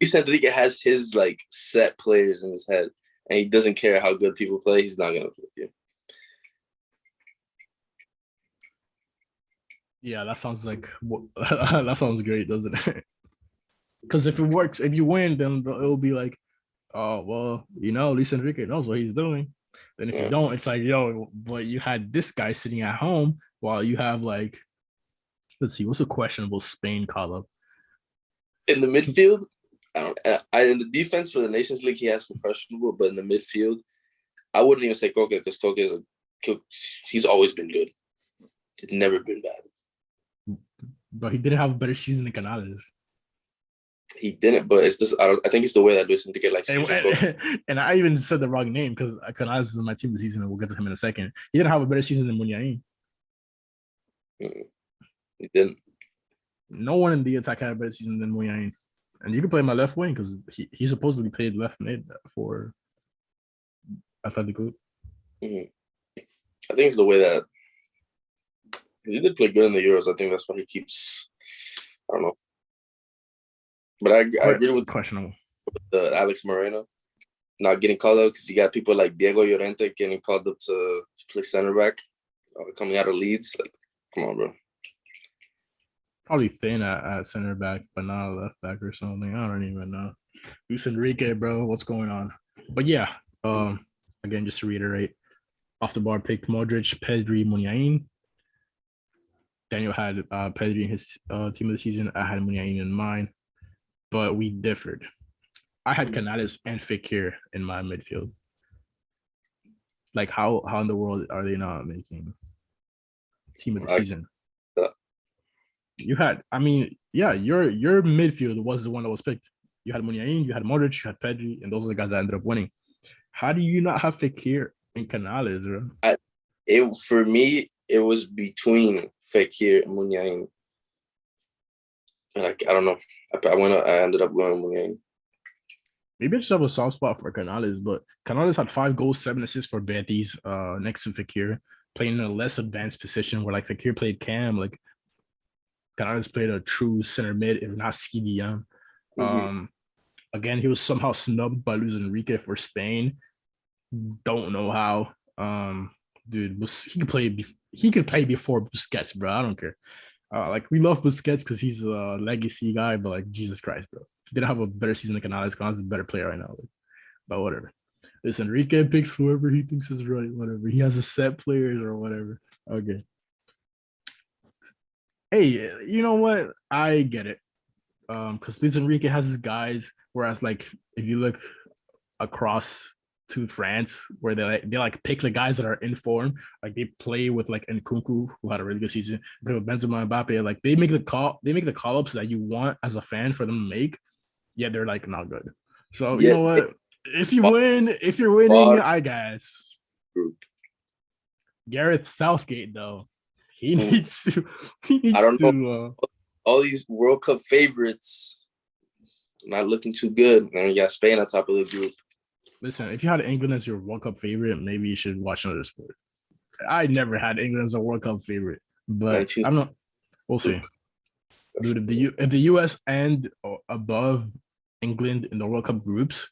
Luis Enrique has his like set players in his head, and he doesn't care how good people play. He's not gonna play with you. Yeah, that sounds like that sounds great, doesn't it? Because if it works, if you win, then it'll be like, oh well, Luis Enrique knows what he's doing. Then if you don't, it's like, yo, but you had this guy sitting at home while you have like, let's see, what's a questionable Spain call up? In the midfield, in the defense for the Nations League, he has some questionable, but in the midfield, I wouldn't even say Koke because Koke he's always been good. He's never been bad. But he didn't have a better season than Canales. He didn't, but it's just I think it's the way that Luis Enrique likes to and I even said the wrong name because Canales is on my team this season, and we'll get to him in a second. He didn't have a better season than Muniain. He didn't. No one in the attack had a better season than Muniain. And you can play my left wing because he supposedly played left mid for Athletic Club. I think it's the way that he did play good in the Euros. I think that's why he keeps. I don't know, but I agree with questionable Alex Moreno not getting called up because you got people like Diego Llorente getting called up to play center back, coming out of Leeds. Like, come on, bro. Probably thin at center back, but not a left back or something. I don't even know. Luis Enrique, bro, what's going on? But yeah, again, just to reiterate, off the bar picked Modric, Pedri, Muniain. Daniel had Pedri in his team of the season. I had Muniain in mine, but we differed. I had Canales and Fekir in my midfield. Like, how in the world are they not making team of the season? You had, your midfield was the one that was picked. You had Muniain, you had Modric, you had Pedri, and those are the guys that ended up winning. How do you not have Fekir and Canales, bro? For me, it was between Fekir and Muniain. And I don't know. I ended up going with Muniain. Maybe I just have a soft spot for Canales, but Canales had 5 goals, 7 assists for Betis, next to Fekir, playing in a less advanced position where like Fekir played cam, like Canales played a true center mid, if not Skidian. Again, he was somehow snubbed by Luis Enrique for Spain. Don't know how. Dude, he could play before Busquets, bro. I don't care. Like we love Busquets because he's a legacy guy, but like Jesus Christ, bro. He didn't have a better season than Canales. Canales is a better player right now. Like, but whatever. This Enrique picks whoever he thinks is right. Whatever. He has a set players or whatever. Okay. Hey, you know what? I get it. Because Luis Enrique has his guys, whereas like if you look across to France, where they pick the guys that are in form, like they play with like Nkunku, who had a really good season, but with Benzema and Mbappe, like they make the call ups that you want as a fan for them to make, yet they're like not good. So you know what? If you're winning, I guess. Gareth Southgate though, he needs to. I don't know. All these World Cup favorites not looking too good, and you got Spain on top of the group. Listen, if you had England as your World Cup favorite, maybe you should watch another sport. I never had England as a World Cup favorite, but I'm not. We'll see. Dude, if the US end above England in the World Cup groups,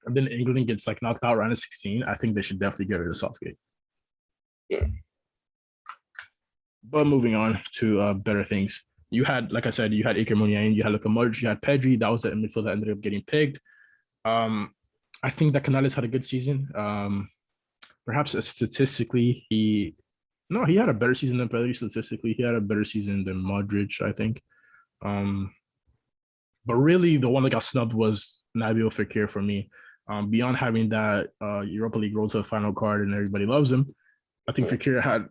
and then England gets like knocked out round of 16, I think they should definitely get rid of Southgate. Yeah. But moving on to better things. You had, like I said, you had Iker Muniain, you had Luka Modric, you had Pedri. That was the midfield that ended up getting picked. I think that Canales had a good season. Perhaps statistically, he had a better season than Pedri. Statistically, he had a better season than Modric, I think. But really, the one that got snubbed was Nabil Fekir for me. Beyond having that Europa League Road to the final card and everybody loves him, I think Fekir had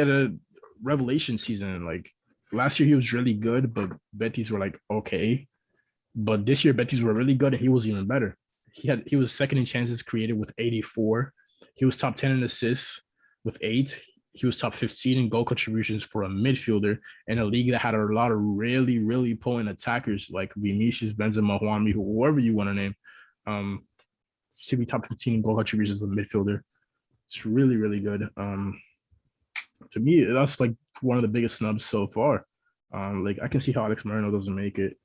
a revelation season. Like last year, he was really good, but Betis were like okay. But this year, Betis were really good, and he was even better. He was second in chances created with 84. He was top 10 in assists with 8. He was top 15 in goal contributions for a midfielder in a league that had a lot of really, really potent attackers like Vinicius, Benzema, Juanmi, whoever you want to name. To be top 15 in goal contributions as a midfielder. It's really, really good. To me, that's like one of the biggest snubs so far. Like I can see how Alex Moreno doesn't make it.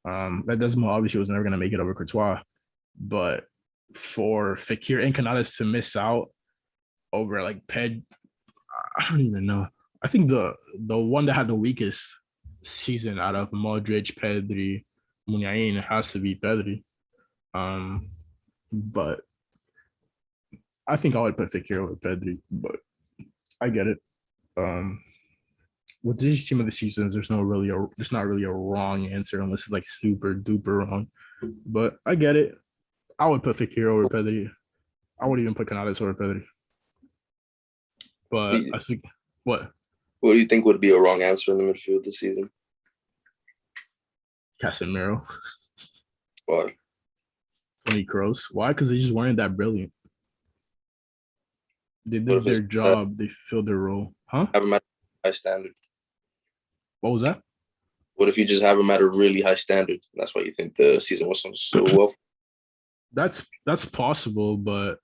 That doesn't obviously was never gonna make it over Courtois, but for Fekir and Canales to miss out over like Ped, I don't even know. I think the one that had the weakest season out of Modric, Pedri, Muniain has to be Pedri. But I think I would put Fekir over Pedri, but I get it. With this team of the seasons, there's not really a wrong answer unless it's like super duper wrong. But I get it. I would put Fekir over Pedri. I would even put Canales over Pedri. But I think what? What do you think would be a wrong answer in the midfield this season? Casemiro. Why? Toni Kroos. Why? Because they just weren't that brilliant. They did their job. They filled their role. Huh? Have them at a high standard. What was that? What if you just have them at a really high standard? That's why you think the season was so well. That's possible, but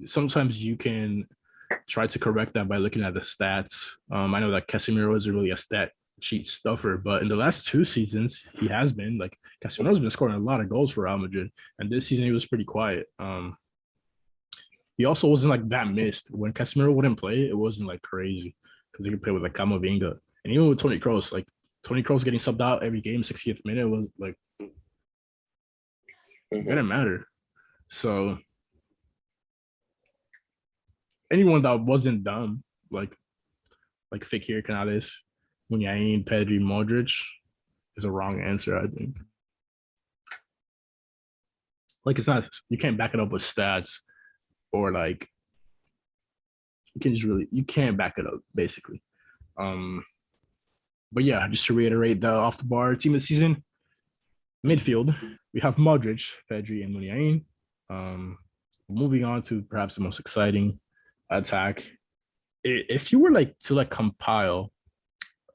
sometimes you can try to correct that by looking at the stats. I know that Casemiro isn't really a stat sheet stuffer, but in the last 2 seasons, he has been like Casemiro's been scoring a lot of goals for Real Madrid, and this season he was pretty quiet. He also wasn't like that missed when Casemiro wouldn't play. It wasn't like crazy because he could play with like Camavinga, and even with Toni Kroos, like Toni Kroos getting subbed out every game, 60th minute was like it didn't matter. So anyone that wasn't dumb, like Fekir, Canales, Muniain, Pedri, Modric, is a wrong answer, I think. Like it's not, you can't back it up with stats or like you can't back it up basically. But yeah, just to reiterate the off the bar team of the season, midfield, we have Modric, Pedri, and Muniain. Moving on to perhaps the most exciting attack. if you were like to like compile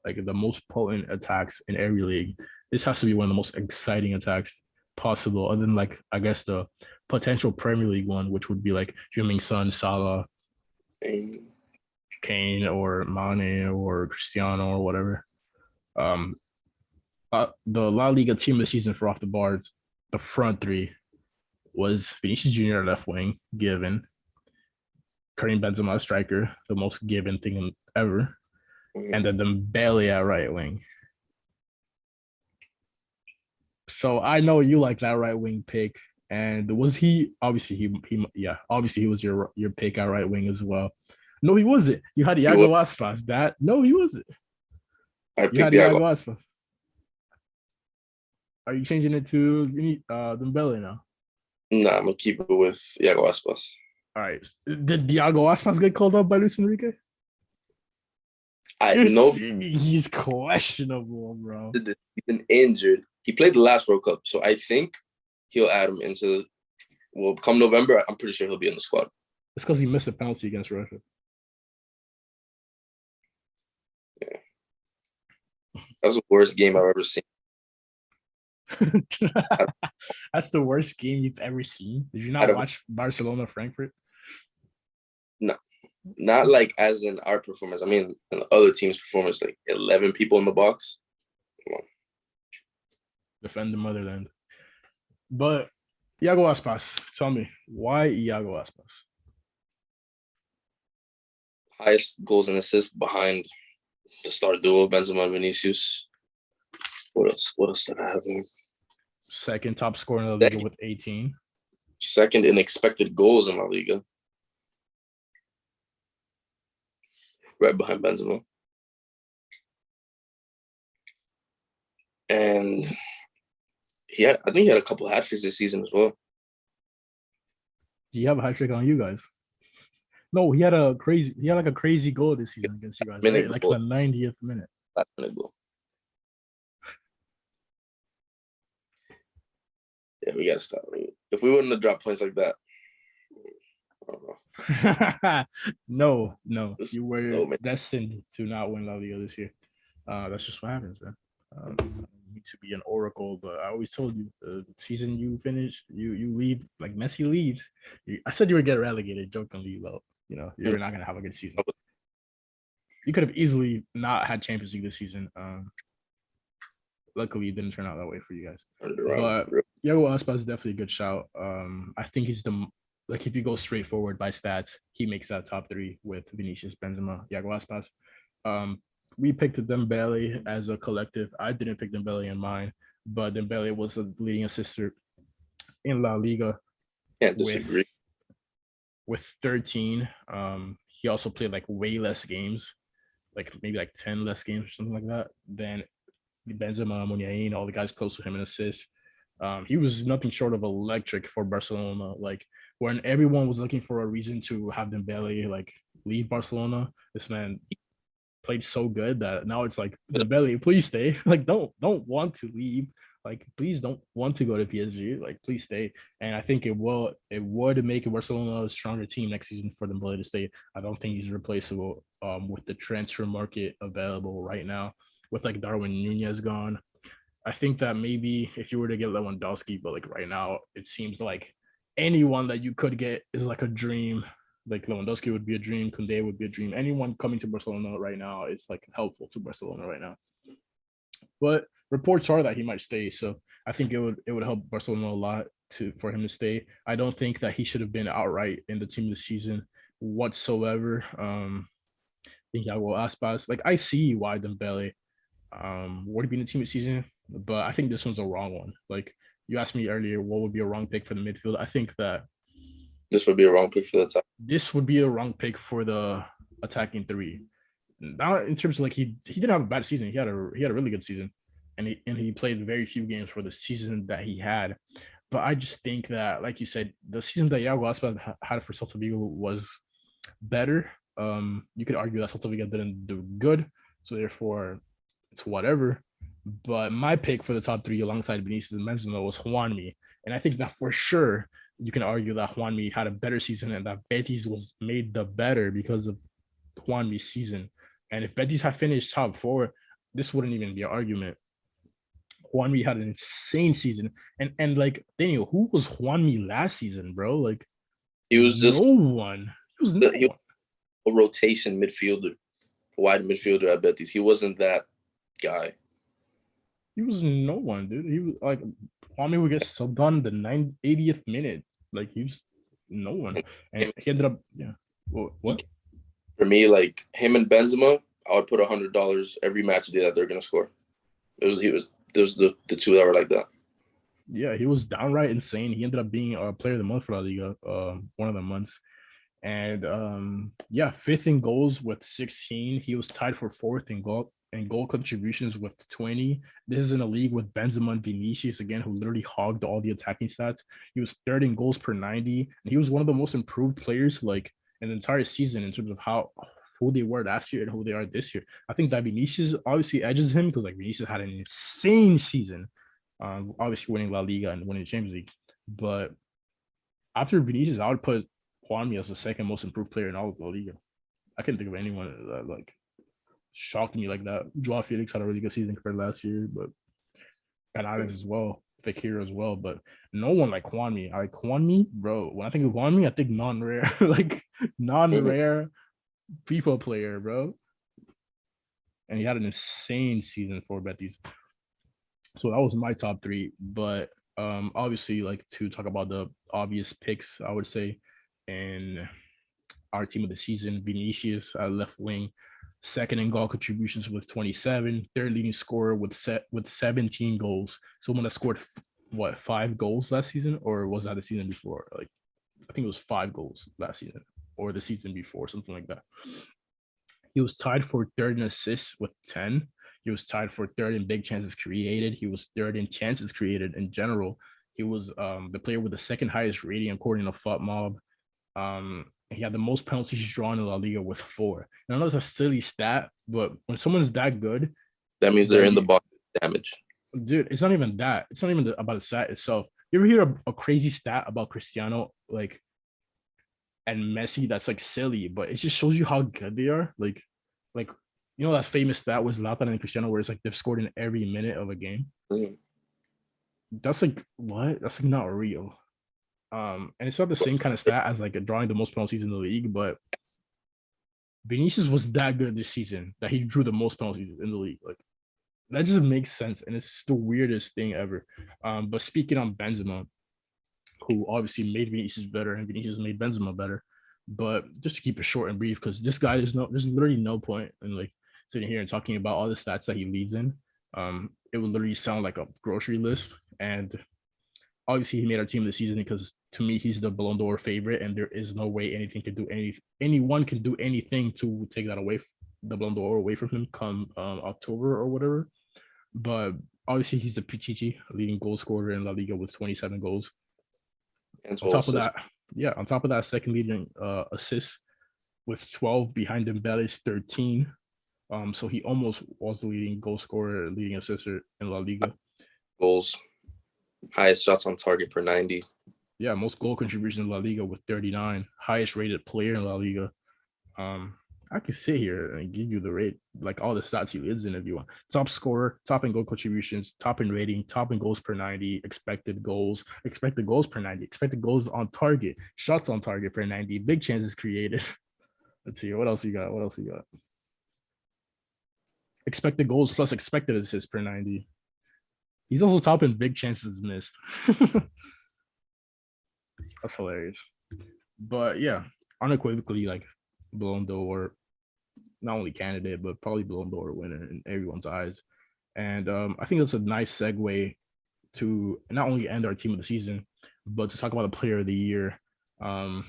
like the most potent attacks in every league, this has to be one of the most exciting attacks possible. Other than like I guess the potential Premier League one, which would be like Heung-min Son, Salah, And Kane, or Mane, or Cristiano, or whatever. Um, the La Liga team of the season for off the bars, the front three was Vinicius Jr. left wing, given. Karim Benzema striker, the most given thing ever, and then Dembele at right wing. So I know you like that right wing pick. And was he obviously he was your pick at right wing as well. No, he wasn't. You had Iago Aspas. That no, he wasn't. I You had picked Iago Iago. Aspas. Are you changing it to Dembele now? Nah, I'm gonna keep it with Iago Aspas. All right. Did Diago Aspas get called up by Luis Enrique? I know He's questionable, bro. he's been injured. He played the last World Cup, so I think he'll add him into. Well, come November, I'm pretty sure he'll be in the squad. It's because he missed a penalty against Russia. Yeah, that was the worst game I've ever seen. That's the worst game you've ever seen. Did you not watch Barcelona Frankfurt? No, not like as in our performance. I mean, in the other team's performance, like 11 people in the box. Come on. Defend the motherland. But Iago Aspas, tell me, why Iago Aspas? Highest goals and assists behind the star duo, Benzema and Vinicius. What else did I have here? Second top scorer in the Liga with 18. Second in expected goals in La Liga. Right behind Benzema. And I think he had a couple hat tricks this season as well. Do you have a hat trick on you guys? No, he had like a crazy goal this season against you guys, right? Like the 90th minute. Yeah, we gotta stop. If we wouldn't have dropped points like that, I don't know. no, you were destined to not win La Liga this year. That's just what happens, man. You need to be an oracle, but I always told you the season you finish, you leave like Messi leaves. I said you would get relegated, jokingly, though. You know, you're not gonna have a good season. You could have easily not had Champions League this season. Luckily, it didn't turn out that way for you guys. But Iago Aspas is definitely a good shout. I think he's if you go straight forward by stats, he makes that top three with Vinicius, Benzema, Iago Aspas. We picked Dembele as a collective. I didn't pick Dembele in mine, but Dembele was a leading assister in La Liga. Can't disagree. With 13. He also played like way less games, like maybe like 10 less games or something like that than Benzema, Muniain, all the guys close to him in assists. He was nothing short of electric for Barcelona. Like when everyone was looking for a reason to have Dembele like leave Barcelona, this man played so good that now it's like Dembele, please stay. Like don't want to leave. Like please don't want to go to PSG. Like please stay. And I think it would make Barcelona a stronger team next season for Dembele to stay. I don't think he's replaceable with the transfer market available right now. With like Darwin Nunez gone, I think that maybe if you were to get Lewandowski, but like right now, it seems like anyone that you could get is like a dream. Like Lewandowski would be a dream, Koundé would be a dream. Anyone coming to Barcelona right now is like helpful to Barcelona right now. But reports are that he might stay, so I think it would help Barcelona a lot for him to stay. I don't think that he should have been outright in the team of the season whatsoever. I think Iago Aspas, like I see why Dembele would be in the team of the season, but I think this one's a wrong one. Like you asked me earlier, what would be a wrong pick for the midfield? I think that this would be a wrong pick for the attack. This would be a wrong pick for the attacking three. Not in terms of like he didn't have a bad season. He had a really good season, and he played very few games for the season that he had. But I just think that, like you said, the season that Iago Aspas had for Celta Vigo was better. You could argue that Celta Vigo didn't do good, so therefore it's whatever. But my pick for the top three alongside Vinicius and Benzema was Juanmi. And I think that for sure you can argue that Juanmi had a better season and that Betis was made the better because of Juanmi's season. And if Betis had finished top 4, this wouldn't even be an argument. Juanmi had an insane season. And like Daniel, who was Juanmi last season, bro? Like He was no just one. He was no one. a rotation midfielder, wide midfielder. I bet these. He wasn't that guy. He was no one, dude. He was like Kwame would get subbed on the 80th minute. Like he was no one. And he ended up, yeah. What? For me, like him and Benzema, I would put $100 every match day that they're gonna score. Those the two that were like that. Yeah, he was downright insane. He ended up being a player of the month for La Liga, one of the months. And yeah, 5th in goals with 16. He was tied for 4th in goal contributions with 20. This is in a league with Benzema and Vinicius again, who literally hogged all the attacking stats. He was 3rd in goals per 90, and he was one of the most improved players like in the entire season in terms of who they were last year and who they are this year. I think that Vinicius obviously edges him because like Vinicius had an insane season, obviously winning La Liga and winning the Champions League. But after Vinicius, I would put Juanmi as the 2nd most improved player in all of La Liga. I can't think of anyone that like shocked me like that. Joao Felix had a really good season compared to last year, but and Alex as well, Fekir as well, but no one like Juanmi. Like Juanmi, bro. When I think of Juanmi, I think non-rare, like non-rare FIFA player, bro. And he had an insane season for Betis. So that was my top 3. But obviously, like to talk about the obvious picks, I would say, and our team of the season, Vinicius at left wing, 2nd in goal contributions with 27, 3rd leading scorer with 17 goals. Someone that scored 5 goals last season, or was that the season before? Like I think it was 5 goals last season or the season before, something like that. He was tied for 3rd in assists with 10. He was tied for 3rd in big chances created. He was 3rd in chances created in general. He was the player with the 2nd highest rating according to FUTMob. He had the most penalties drawn in La Liga with 4. And I know it's a silly stat, but when someone's that good, that means they're in the box damage. Dude, it's not even that. It's not even about the stat itself. You ever hear a crazy stat about Cristiano, like, and Messi that's like silly, but it just shows you how good they are. Like you know that famous stat was Zlatan and Cristiano, where it's like they've scored in every minute of a game. Mm. That's like what? That's like not real. And it's not the same kind of stat as like drawing the most penalties in the league, but Vinicius was that good this season that he drew the most penalties in the league. Like that just makes sense, and it's the weirdest thing ever. But speaking on Benzema, who obviously made Vinicius better, and Vinicius made Benzema better. But just to keep it short and brief, because this guy there's literally no point in like sitting here and talking about all the stats that he leads in. It would literally sound like a grocery list, and obviously he made our team this season because to me he's the Ballon d'Or favorite, and there is no way anyone can do anything to take that away, the Ballon d'Or away from him come October or whatever. But obviously he's the Pichichi, leading goal scorer in La Liga with 27 goals. On top of that, 2nd leading assists with 12, behind Dembele's 13. So he almost was the leading goal scorer, leading assister in La Liga. Goals, highest shots on target per 90. Yeah, most goal contributions in La Liga with 39. Highest rated player in La Liga. I could sit here and give you the rate, like all the stats he lives in if you want. Top scorer, top in goal contributions, top in rating, top in goals per 90, expected goals per 90, expected goals on target, shots on target per 90, big chances created. Let's see, what else you got? Expected goals plus expected assists per 90. He's also top in big chances missed. That's hilarious. But yeah, unequivocally, like Ballon d'Or, not only candidate, but probably Ballon d'Or winner in everyone's eyes. And I think that's a nice segue to not only end our team of the season, but to talk about the player of the year. I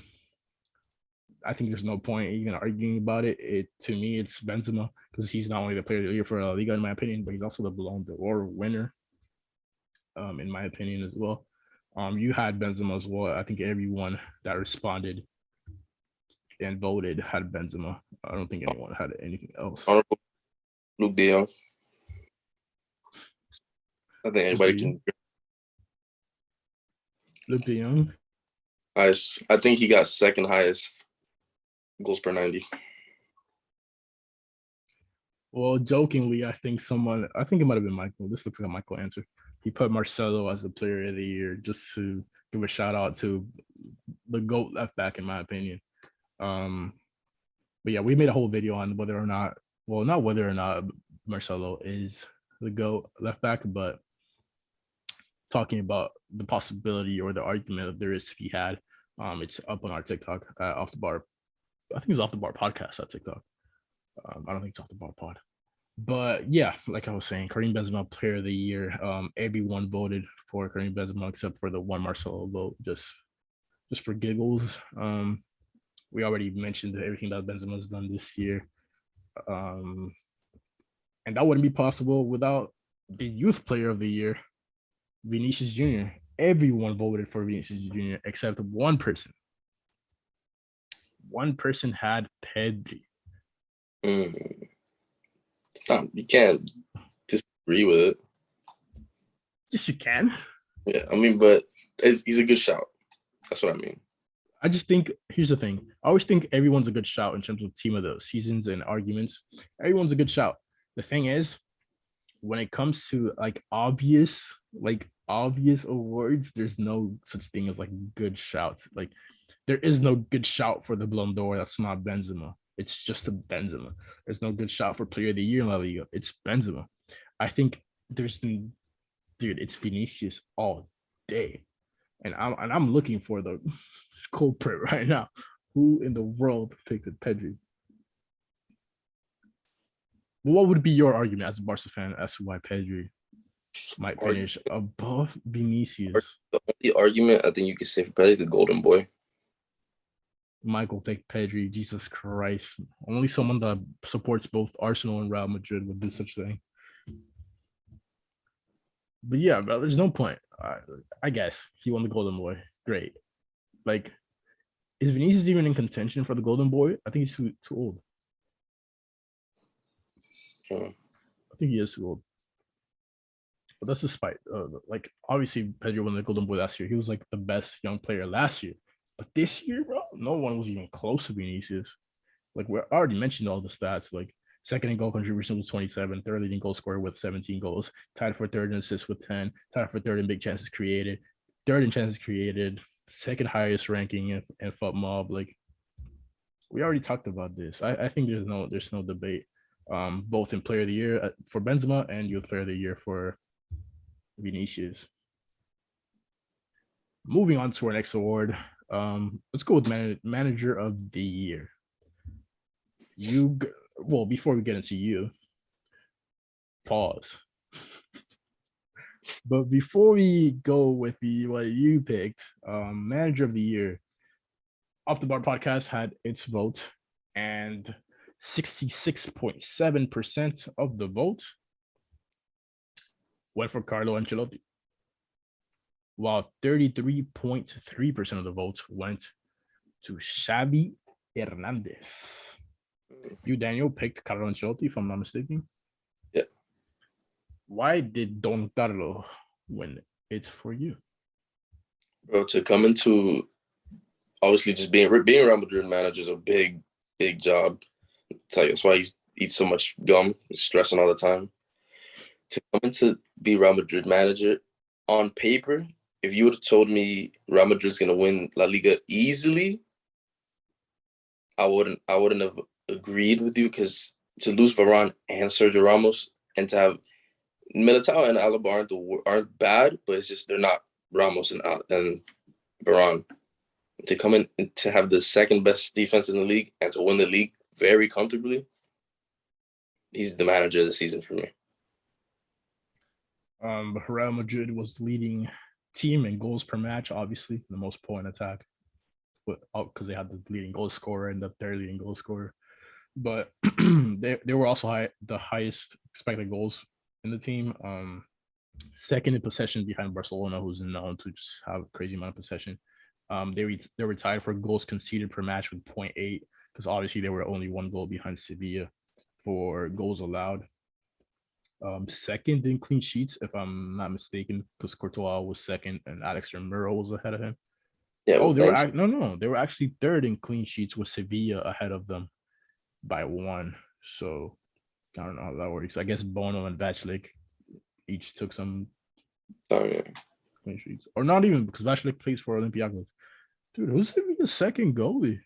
think there's no point even arguing about it. To me, it's Benzema because he's not only the player of the year for La Liga, in my opinion, but he's also the Ballon d'Or winner, in my opinion, as well. You had Benzema as well. I think everyone that responded and voted had Benzema. I don't think anyone had anything else. Honorable Luke De Jong. I think anybody can. Luke De Jong. I think he got 2nd highest goals per 90. Well, jokingly, I think it might have been Michael. This looks like a Michael answer. He put Marcelo as the player of the year just to give a shout out to the GOAT left back, in my opinion. Um, but yeah, we made a whole video on whether or not, well, not whether or not Marcelo is the GOAT left back, but talking about the possibility or the argument that there is to be had. It's up on our TikTok, off the bar. I think it's off the bar podcast at TikTok. I don't think it's off the bar pod. But yeah, like I was saying, Karim Benzema player of the year. Everyone voted for Karim Benzema except for the one Marcelo vote, just for giggles. We already mentioned everything that Benzema's done this year. And that wouldn't be possible without the youth player of the year, Vinicius Jr. Everyone voted for Vinicius Jr. except one person. One person had Pedri. You can't disagree with it. Yes, you can. Yeah, I mean, but he's a good shout. That's what I mean. I just think here's the thing. I always think everyone's a good shout in terms of team of the seasons and arguments. Everyone's a good shout. The thing is, when it comes to obvious awards, there's no such thing as good shouts. Like there is no good shout for the Ballon d'Or that's not Benzema. It's just a Benzema. There's no good shout for player of the year in La Liga. It's Benzema. I think it's Vinicius all day. And I'm looking for the culprit right now. Who in the world picked Pedri? What would be your argument as a Barca fan as to why Pedri might finish above Vinicius? The only argument I think you could say for Pedri is the golden boy. Michael picked Pedri. Jesus Christ. Only someone that supports both Arsenal and Real Madrid would do such a thing. But yeah, bro, there's no point. I guess he won the golden boy. Great. Is Vinicius even in contention for the golden boy? I think he's too old. I think he is too old. But that's despite obviously Pedro won the golden boy last year. He was the best young player last year. But this year, bro, no one was even close to Vinicius. We already mentioned all the stats. Second in goal contribution was 27, third leading goal scorer with 17 goals, tied for third in assists with 10, tied for third in big chances created, third in chances created, second highest ranking in FUTMob. We already talked about this. I think there's no debate. Both in player of the year for Benzema and youth player of the year for Vinicius. Moving on to our next award. Let's go with manager of the year. Before we get into you, pause. But before we go with what you picked, manager of the year, Off the Bar podcast had its vote, and 66.7% of the vote went for Carlo Ancelotti, while 33.3% of the votes went to Xavi Hernandez. You, Daniel, picked Carlo Ancelotti, if I'm not mistaken. Yeah. Why did Don Carlo win it for you? Bro, to come into obviously just being Real Madrid manager is a big job. That's why he eats so much gum, he's stressing all the time. To come into be Real Madrid manager, on paper, if you would have told me Real Madrid's gonna win La Liga easily, I wouldn't have agreed with you, because to lose Varane and Sergio Ramos and to have Militao and Alaba aren't bad, but it's just they're not Ramos and Varane. To come in and to have the second best defense in the league and to win the league very comfortably, he's the manager of the season for me. Real Madrid was the leading team in goals per match, obviously, the most point attack, because they had the leading goal scorer and the third leading goal scorer. But they were also the highest expected goals in the team. Second in possession behind Barcelona, who's known to just have a crazy amount of possession. They were tied for goals conceded per match with 0.8, because obviously they were only one goal behind Sevilla for goals allowed. Second in clean sheets, if I'm not mistaken, because Courtois was second and Alex Romero was ahead of him. Yeah. Oh, they were actually third in clean sheets with Sevilla ahead of them by 1. So I don't know how that works. I guess Bono and Vaclik each took some Oh yeah. clean sheets, or not even because Vaclik plays for Olympiacos. Dude, who's even the second goalie?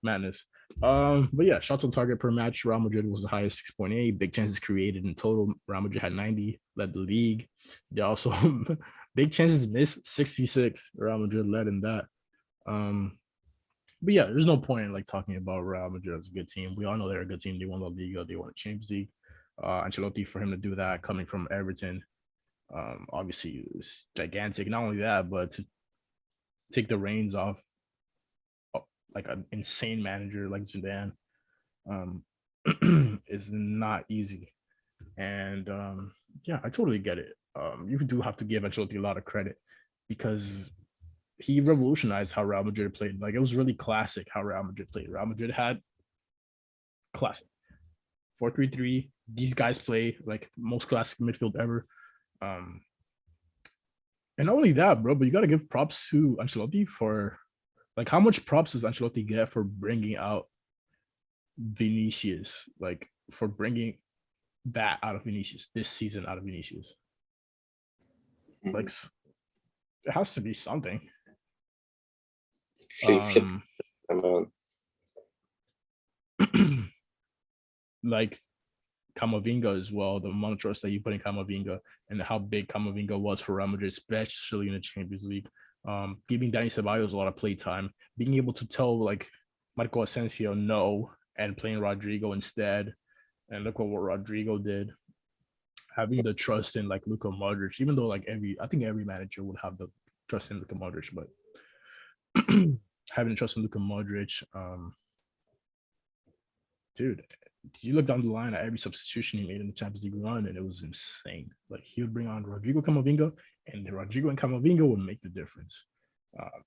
Madness. But yeah, shots on target per match. Real Madrid was the highest, 6.8. Big chances created in total. Real Madrid had 90, led the league. They also big chances missed, 66. Real Madrid led in that. But yeah, there's no point in like talking about Real Madrid as a good team. We all know they're a good team. They won the Liga, they won the Champions League. Ancelotti, for him to do that coming from Everton, obviously it's gigantic. Not only that, but to take the reins off like an insane manager like Zidane is not easy. And yeah, I totally get it. You do have to give Ancelotti a lot of credit because he revolutionized how Real Madrid played. Like it was really classic how Real Madrid played. Real Madrid had classic 4-3-3. These guys play like most classic midfield ever. And not only that, bro, but you got to give props to Ancelotti for like how much props does Ancelotti get for bringing out Vinicius, like for bringing that out of Vinicius this season out of Vinicius. Like it has to be something. Like Camavinga as well, the amount of trust that you put in Camavinga and how big Camavinga was for Real Madrid, especially in the Champions League. Giving Dani Ceballos a lot of play time, being able to tell like Marco Asensio no and playing Rodrigo instead. And look what Rodrigo did. Having the trust in like Luka Modric, even though like I think every manager would have the trust in Luka Modric, but having the trust in Luka Modric, dude, you look down the line at every substitution he made in the Champions League run, and it was insane. Like he would bring on Rodrigo Camavinga, and Rodrigo and Camavinga would make the difference.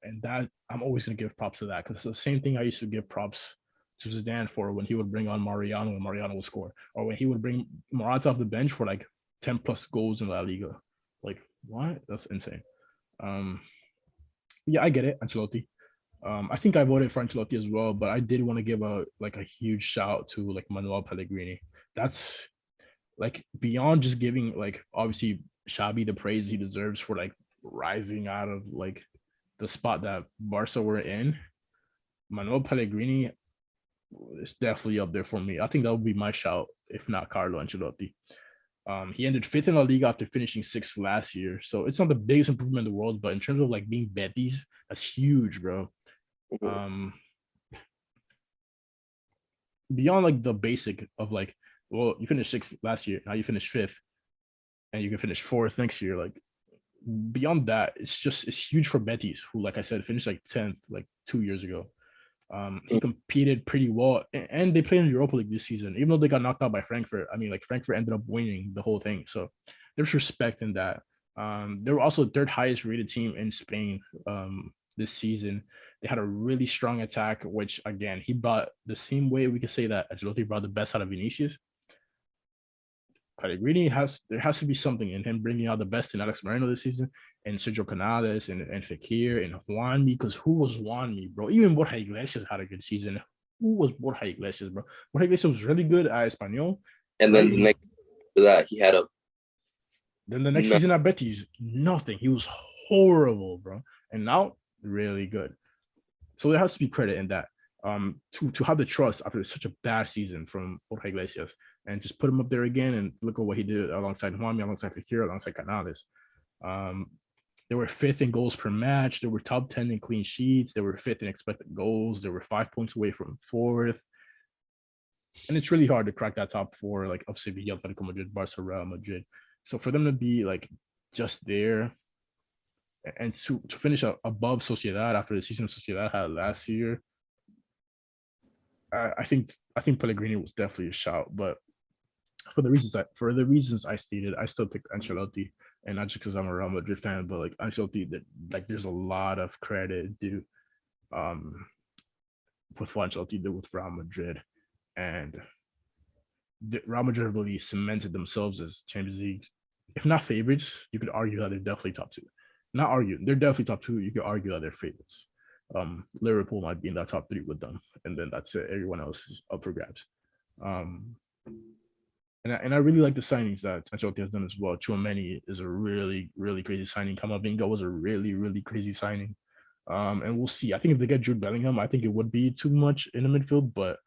And that I'm always gonna give props to that because it's the same thing I used to give props to Zidane for when he would bring on Mariano and Mariano would score, or when he would bring Morata off the bench for like 10 plus goals in La Liga. Like what? That's insane. Yeah, I get it, Ancelotti. I think I voted for Ancelotti as well, but I did want to give a huge shout to like Manuel Pellegrini. That's like beyond just giving like obviously Xabi the praise he deserves for like rising out of like the spot that Barca were in. Manuel Pellegrini is definitely up there for me. I think that would be my shout, if not Carlo Ancelotti. He ended fifth in La Liga after finishing sixth last year. So it's not the biggest improvement in the world, but in terms of like being Betis, that's huge, bro. Beyond like the basic of like, well, you finished sixth last year, now you finished fifth, and you can finish fourth next year. Like beyond that, it's huge for Betis, who, like I said, finished like 10th like 2 years ago. He competed pretty well, and they played in the Europa League this season, even though they got knocked out by Frankfurt. I mean, like Frankfurt ended up winning the whole thing, so there's respect in that. They were also the third highest rated team in Spain this season. They had a really strong attack, which again, he brought the same way we could say that Ancelotti brought the best out of Vinicius. Pellegrini there has to be something in him bringing out the best in Alex Moreno this season, and Sergio Canales and Fekir and Juanmi, because who was Juanmi, bro? Even Borja Iglesias had a good season. Who was Borja Iglesias, bro? Borja Iglesias was really good at Espanyol. And then the next to that, he had Then the next season at Betis, nothing. He was horrible, bro. And now, really good. So there has to be credit in that. To have the trust after such a bad season from Borja Iglesias and just put him up there again and look at what he did alongside Juanmi, alongside Fekir, alongside Canales. They were fifth in goals per match. They were top 10 in clean sheets. They were fifth in expected goals. They were 5 points away from fourth. And it's really hard to crack that top four, like of Sevilla, Atletico Madrid, Barca, Real Madrid. So for them to be like just there and to finish above Sociedad after the season Sociedad had last year, I think Pellegrini was definitely a shout. But for the reasons I stated, I still pick Ancelotti, and not just because I'm a Real Madrid fan, but like Ancelotti, that like there's a lot of credit due with what Ancelotti did with Real Madrid, and Real Madrid really cemented themselves as Champions League, if not favorites. You could argue that they're definitely top two. Not argue, they're definitely top two. You could argue that they're favorites. Liverpool might be in that top three with them, and then that's it. Everyone else is up for grabs. And I really like the signings that Ancelotti has done as well. Chouameni is a really, really crazy signing. Camavinga was a really, really crazy signing. And we'll see. I think if they get Jude Bellingham, I think it would be too much in the midfield, but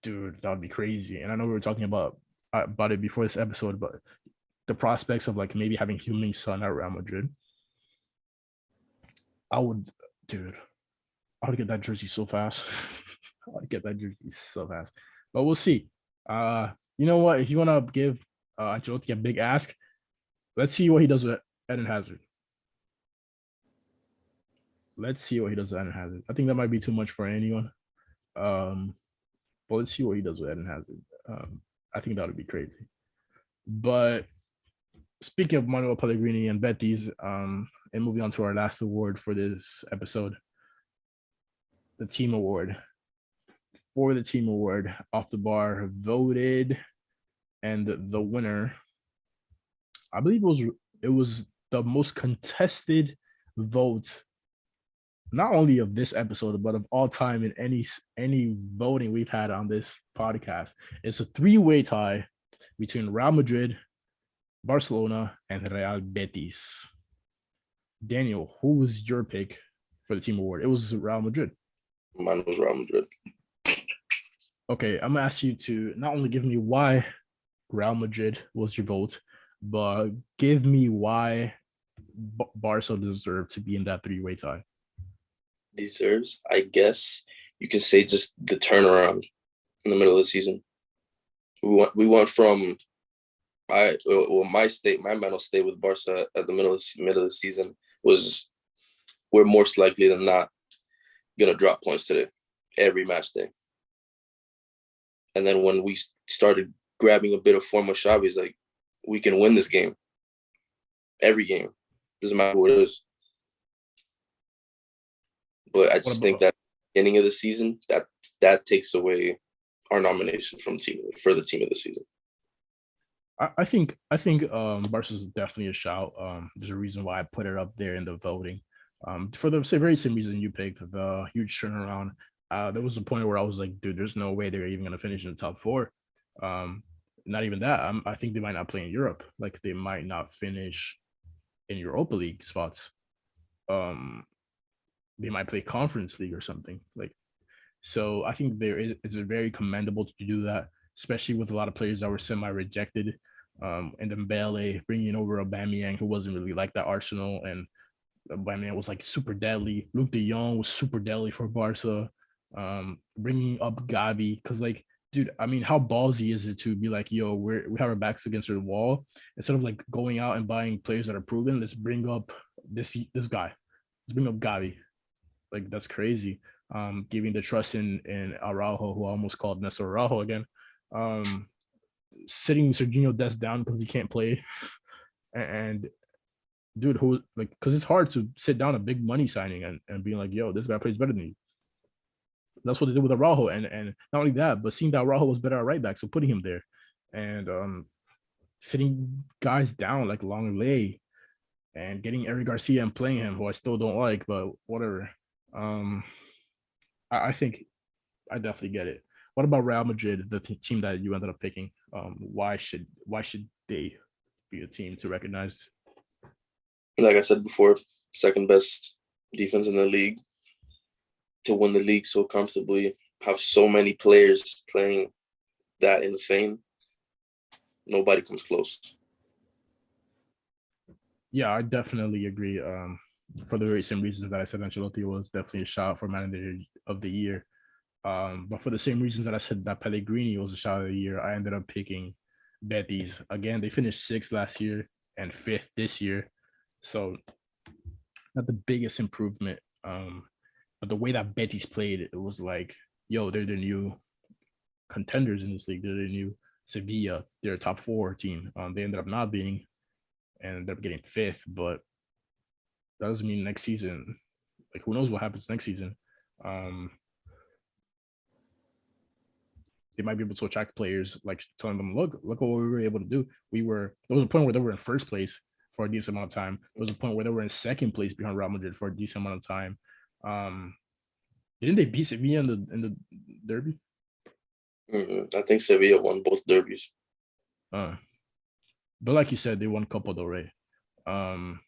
dude, that would be crazy. And I know we were talking about it before this episode, but the prospects of like maybe having Heung-min Son at Real Madrid, I would get that jersey so fast. I would get that jersey so fast. But we'll see. You know what? If you want to give Ancelotti a big ask, let's see what he does with Eden Hazard. Let's see what he does with Eden Hazard. I think that might be too much for anyone. But let's see what he does with Eden Hazard. I think that would be crazy. But speaking of Manuel Pellegrini and Betis, and moving on to our last award for this episode, the team award. For the team award, Off the Bar voted, and the winner, I believe it was the most contested vote, not only of this episode, but of all time in any voting we've had on this podcast. It's a 3-way tie between Real Madrid, Barcelona, and Real Betis. Daniel, who was your pick for the team award? It was Real Madrid. Mine was Real Madrid. Okay, I'm gonna ask you to not only give me why Real Madrid was your vote, but give me why Barca deserved to be in that 3-way tie. Deserves, I guess you can say, just the turnaround in the middle of the season. We went from my mental state with Barca at the middle of the season was we're most likely than not gonna drop points today every match day. And then when we started grabbing a bit of form with Xavi, it's like, we can win this game. Every game. Doesn't matter who it is. But I just think that beginning of the season, that takes away our nomination for the team of the season. I think Barca is definitely a shout. There's a reason why I put it up there in the voting. For the very same reason you picked, the huge turnaround. There was a point where I was like, dude, there's no way they're even going to finish in the top 4. Not even that. I think they might not play in Europe. Like, they might not finish in Europa League spots. They might play Conference League or something. Like, so I think it's very commendable to do that, especially with a lot of players that were semi-rejected. And Dembele bringing over Aubameyang, who wasn't really like that Arsenal, and Aubameyang was like super deadly. Luke de Jong was super deadly for Barca. Bringing up Gavi, because like, dude, I mean, how ballsy is it to be like, yo, we have our backs against the wall, instead of like going out and buying players that are proven, let's bring up this guy, let's bring up Gavi. Like, that's crazy. Giving the trust in Araujo, who I almost called Nestor Araujo again. Sitting Serginho Dest down because he can't play, and dude, who, like, because it's hard to sit down a big money signing and being like, yo, this guy plays better than you. That's what they did with Araujo, and not only that, but seeing that Araujo was better at right back, so putting him there, and sitting guys down like Longley, and getting Eric Garcia and playing him, who I still don't like, but whatever. I think I definitely get it. What about Real Madrid, the team that you ended up picking? Why should they be a team to recognize? Like I said before, second best defense in the league. To win the league so comfortably, have so many players playing that insane, nobody comes close. Yeah, I definitely agree. For the very same reasons that I said Ancelotti was definitely a shot for manager of the year. But for the same reasons that I said that Pellegrini was a shot of the year, I ended up picking Betis. Again, they finished 6th last year and 5th this year. So not the biggest improvement. But the way that Betis played, it was like, yo, they're the new contenders in this league. They're the new Sevilla. They're a top 4 team. They ended up not being, and ended up getting 5th. But that doesn't mean next season, like, who knows what happens next season. They might be able to attract players, like telling them, look what we were able to do. There was a point where they were in 1st place for a decent amount of time. There was a point where they were in 2nd place behind Real Madrid for a decent amount of time. Didn't they beat Sevilla in the derby? I think Sevilla won both derbies. But like you said, they won Copa del Rey. And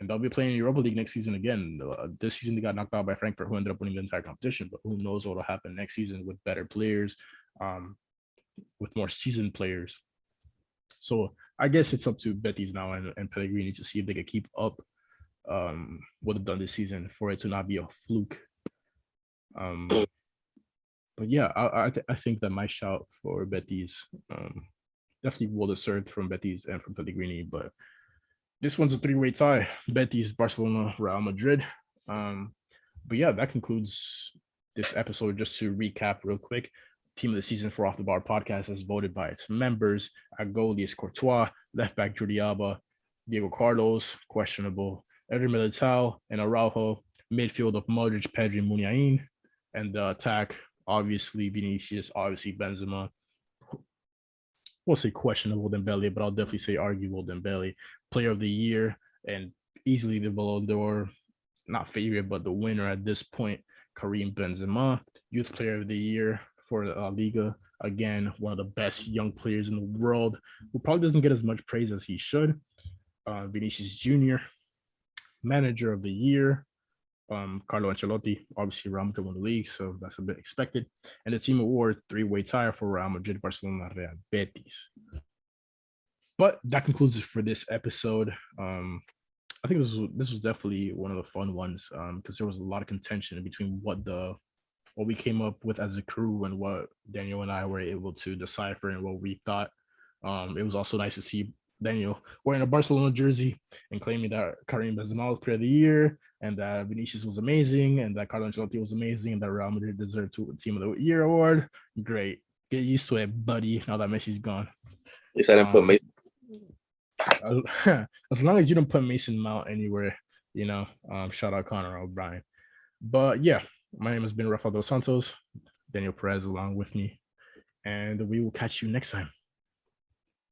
they'll be playing Europa League next season again. This season they got knocked out by Frankfurt, who ended up winning the entire competition. But who knows what will happen next season with better players, with more seasoned players. So I guess it's up to Betis now and Pellegrini to see if they can keep up what they've done this season for it to not be a fluke. But yeah, I think that my shout for Betis definitely well deserved from Betis and from Pellegrini. But this one's a three-way tie: Betis, Barcelona, Real Madrid. But yeah, that concludes this episode. Just to recap real quick, team of the season for Off the Bar podcast is voted by its members. At goalie is Courtois, left back Jordi Alba, Diego Carlos, questionable, Eder Militao, and Araujo. Midfield of Modric, Pedri, Muniain, and the attack, obviously Vinicius, obviously Benzema. We'll say questionable Dembele, but I'll definitely say arguable Dembele. Player of the year and easily the Ballon d'Or, not favorite, but the winner at this point, Karim Benzema. Youth Player of the Year for LaLiga. Again, one of the best young players in the world, who probably doesn't get as much praise as he should. Vinicius Jr. Manager of the Year, Carlo Ancelotti, obviously Real Madrid won the league, so that's a bit expected. And the team award, three-way tie for Real Madrid, Barcelona, Real Betis. But that concludes it for this episode. I think this was definitely one of the fun ones because there was a lot of contention between what we came up with as a crew and what Daniel and I were able to decipher and what we thought. It was also nice to see Daniel wearing a Barcelona jersey and claiming that Karim Benzema was Player of the Year and that Vinicius was amazing and that Carlo Ancelotti was amazing and that Real Madrid deserved Team of the Year award. Great. Get used to it, buddy, now that Messi's gone. At least I didn't put Mason. As long as you don't put Mason Mount anywhere, shout out Connor O'Brien. But yeah, my name has been Rafael De Los Santos, Daniel Perez along with me, and we will catch you next time.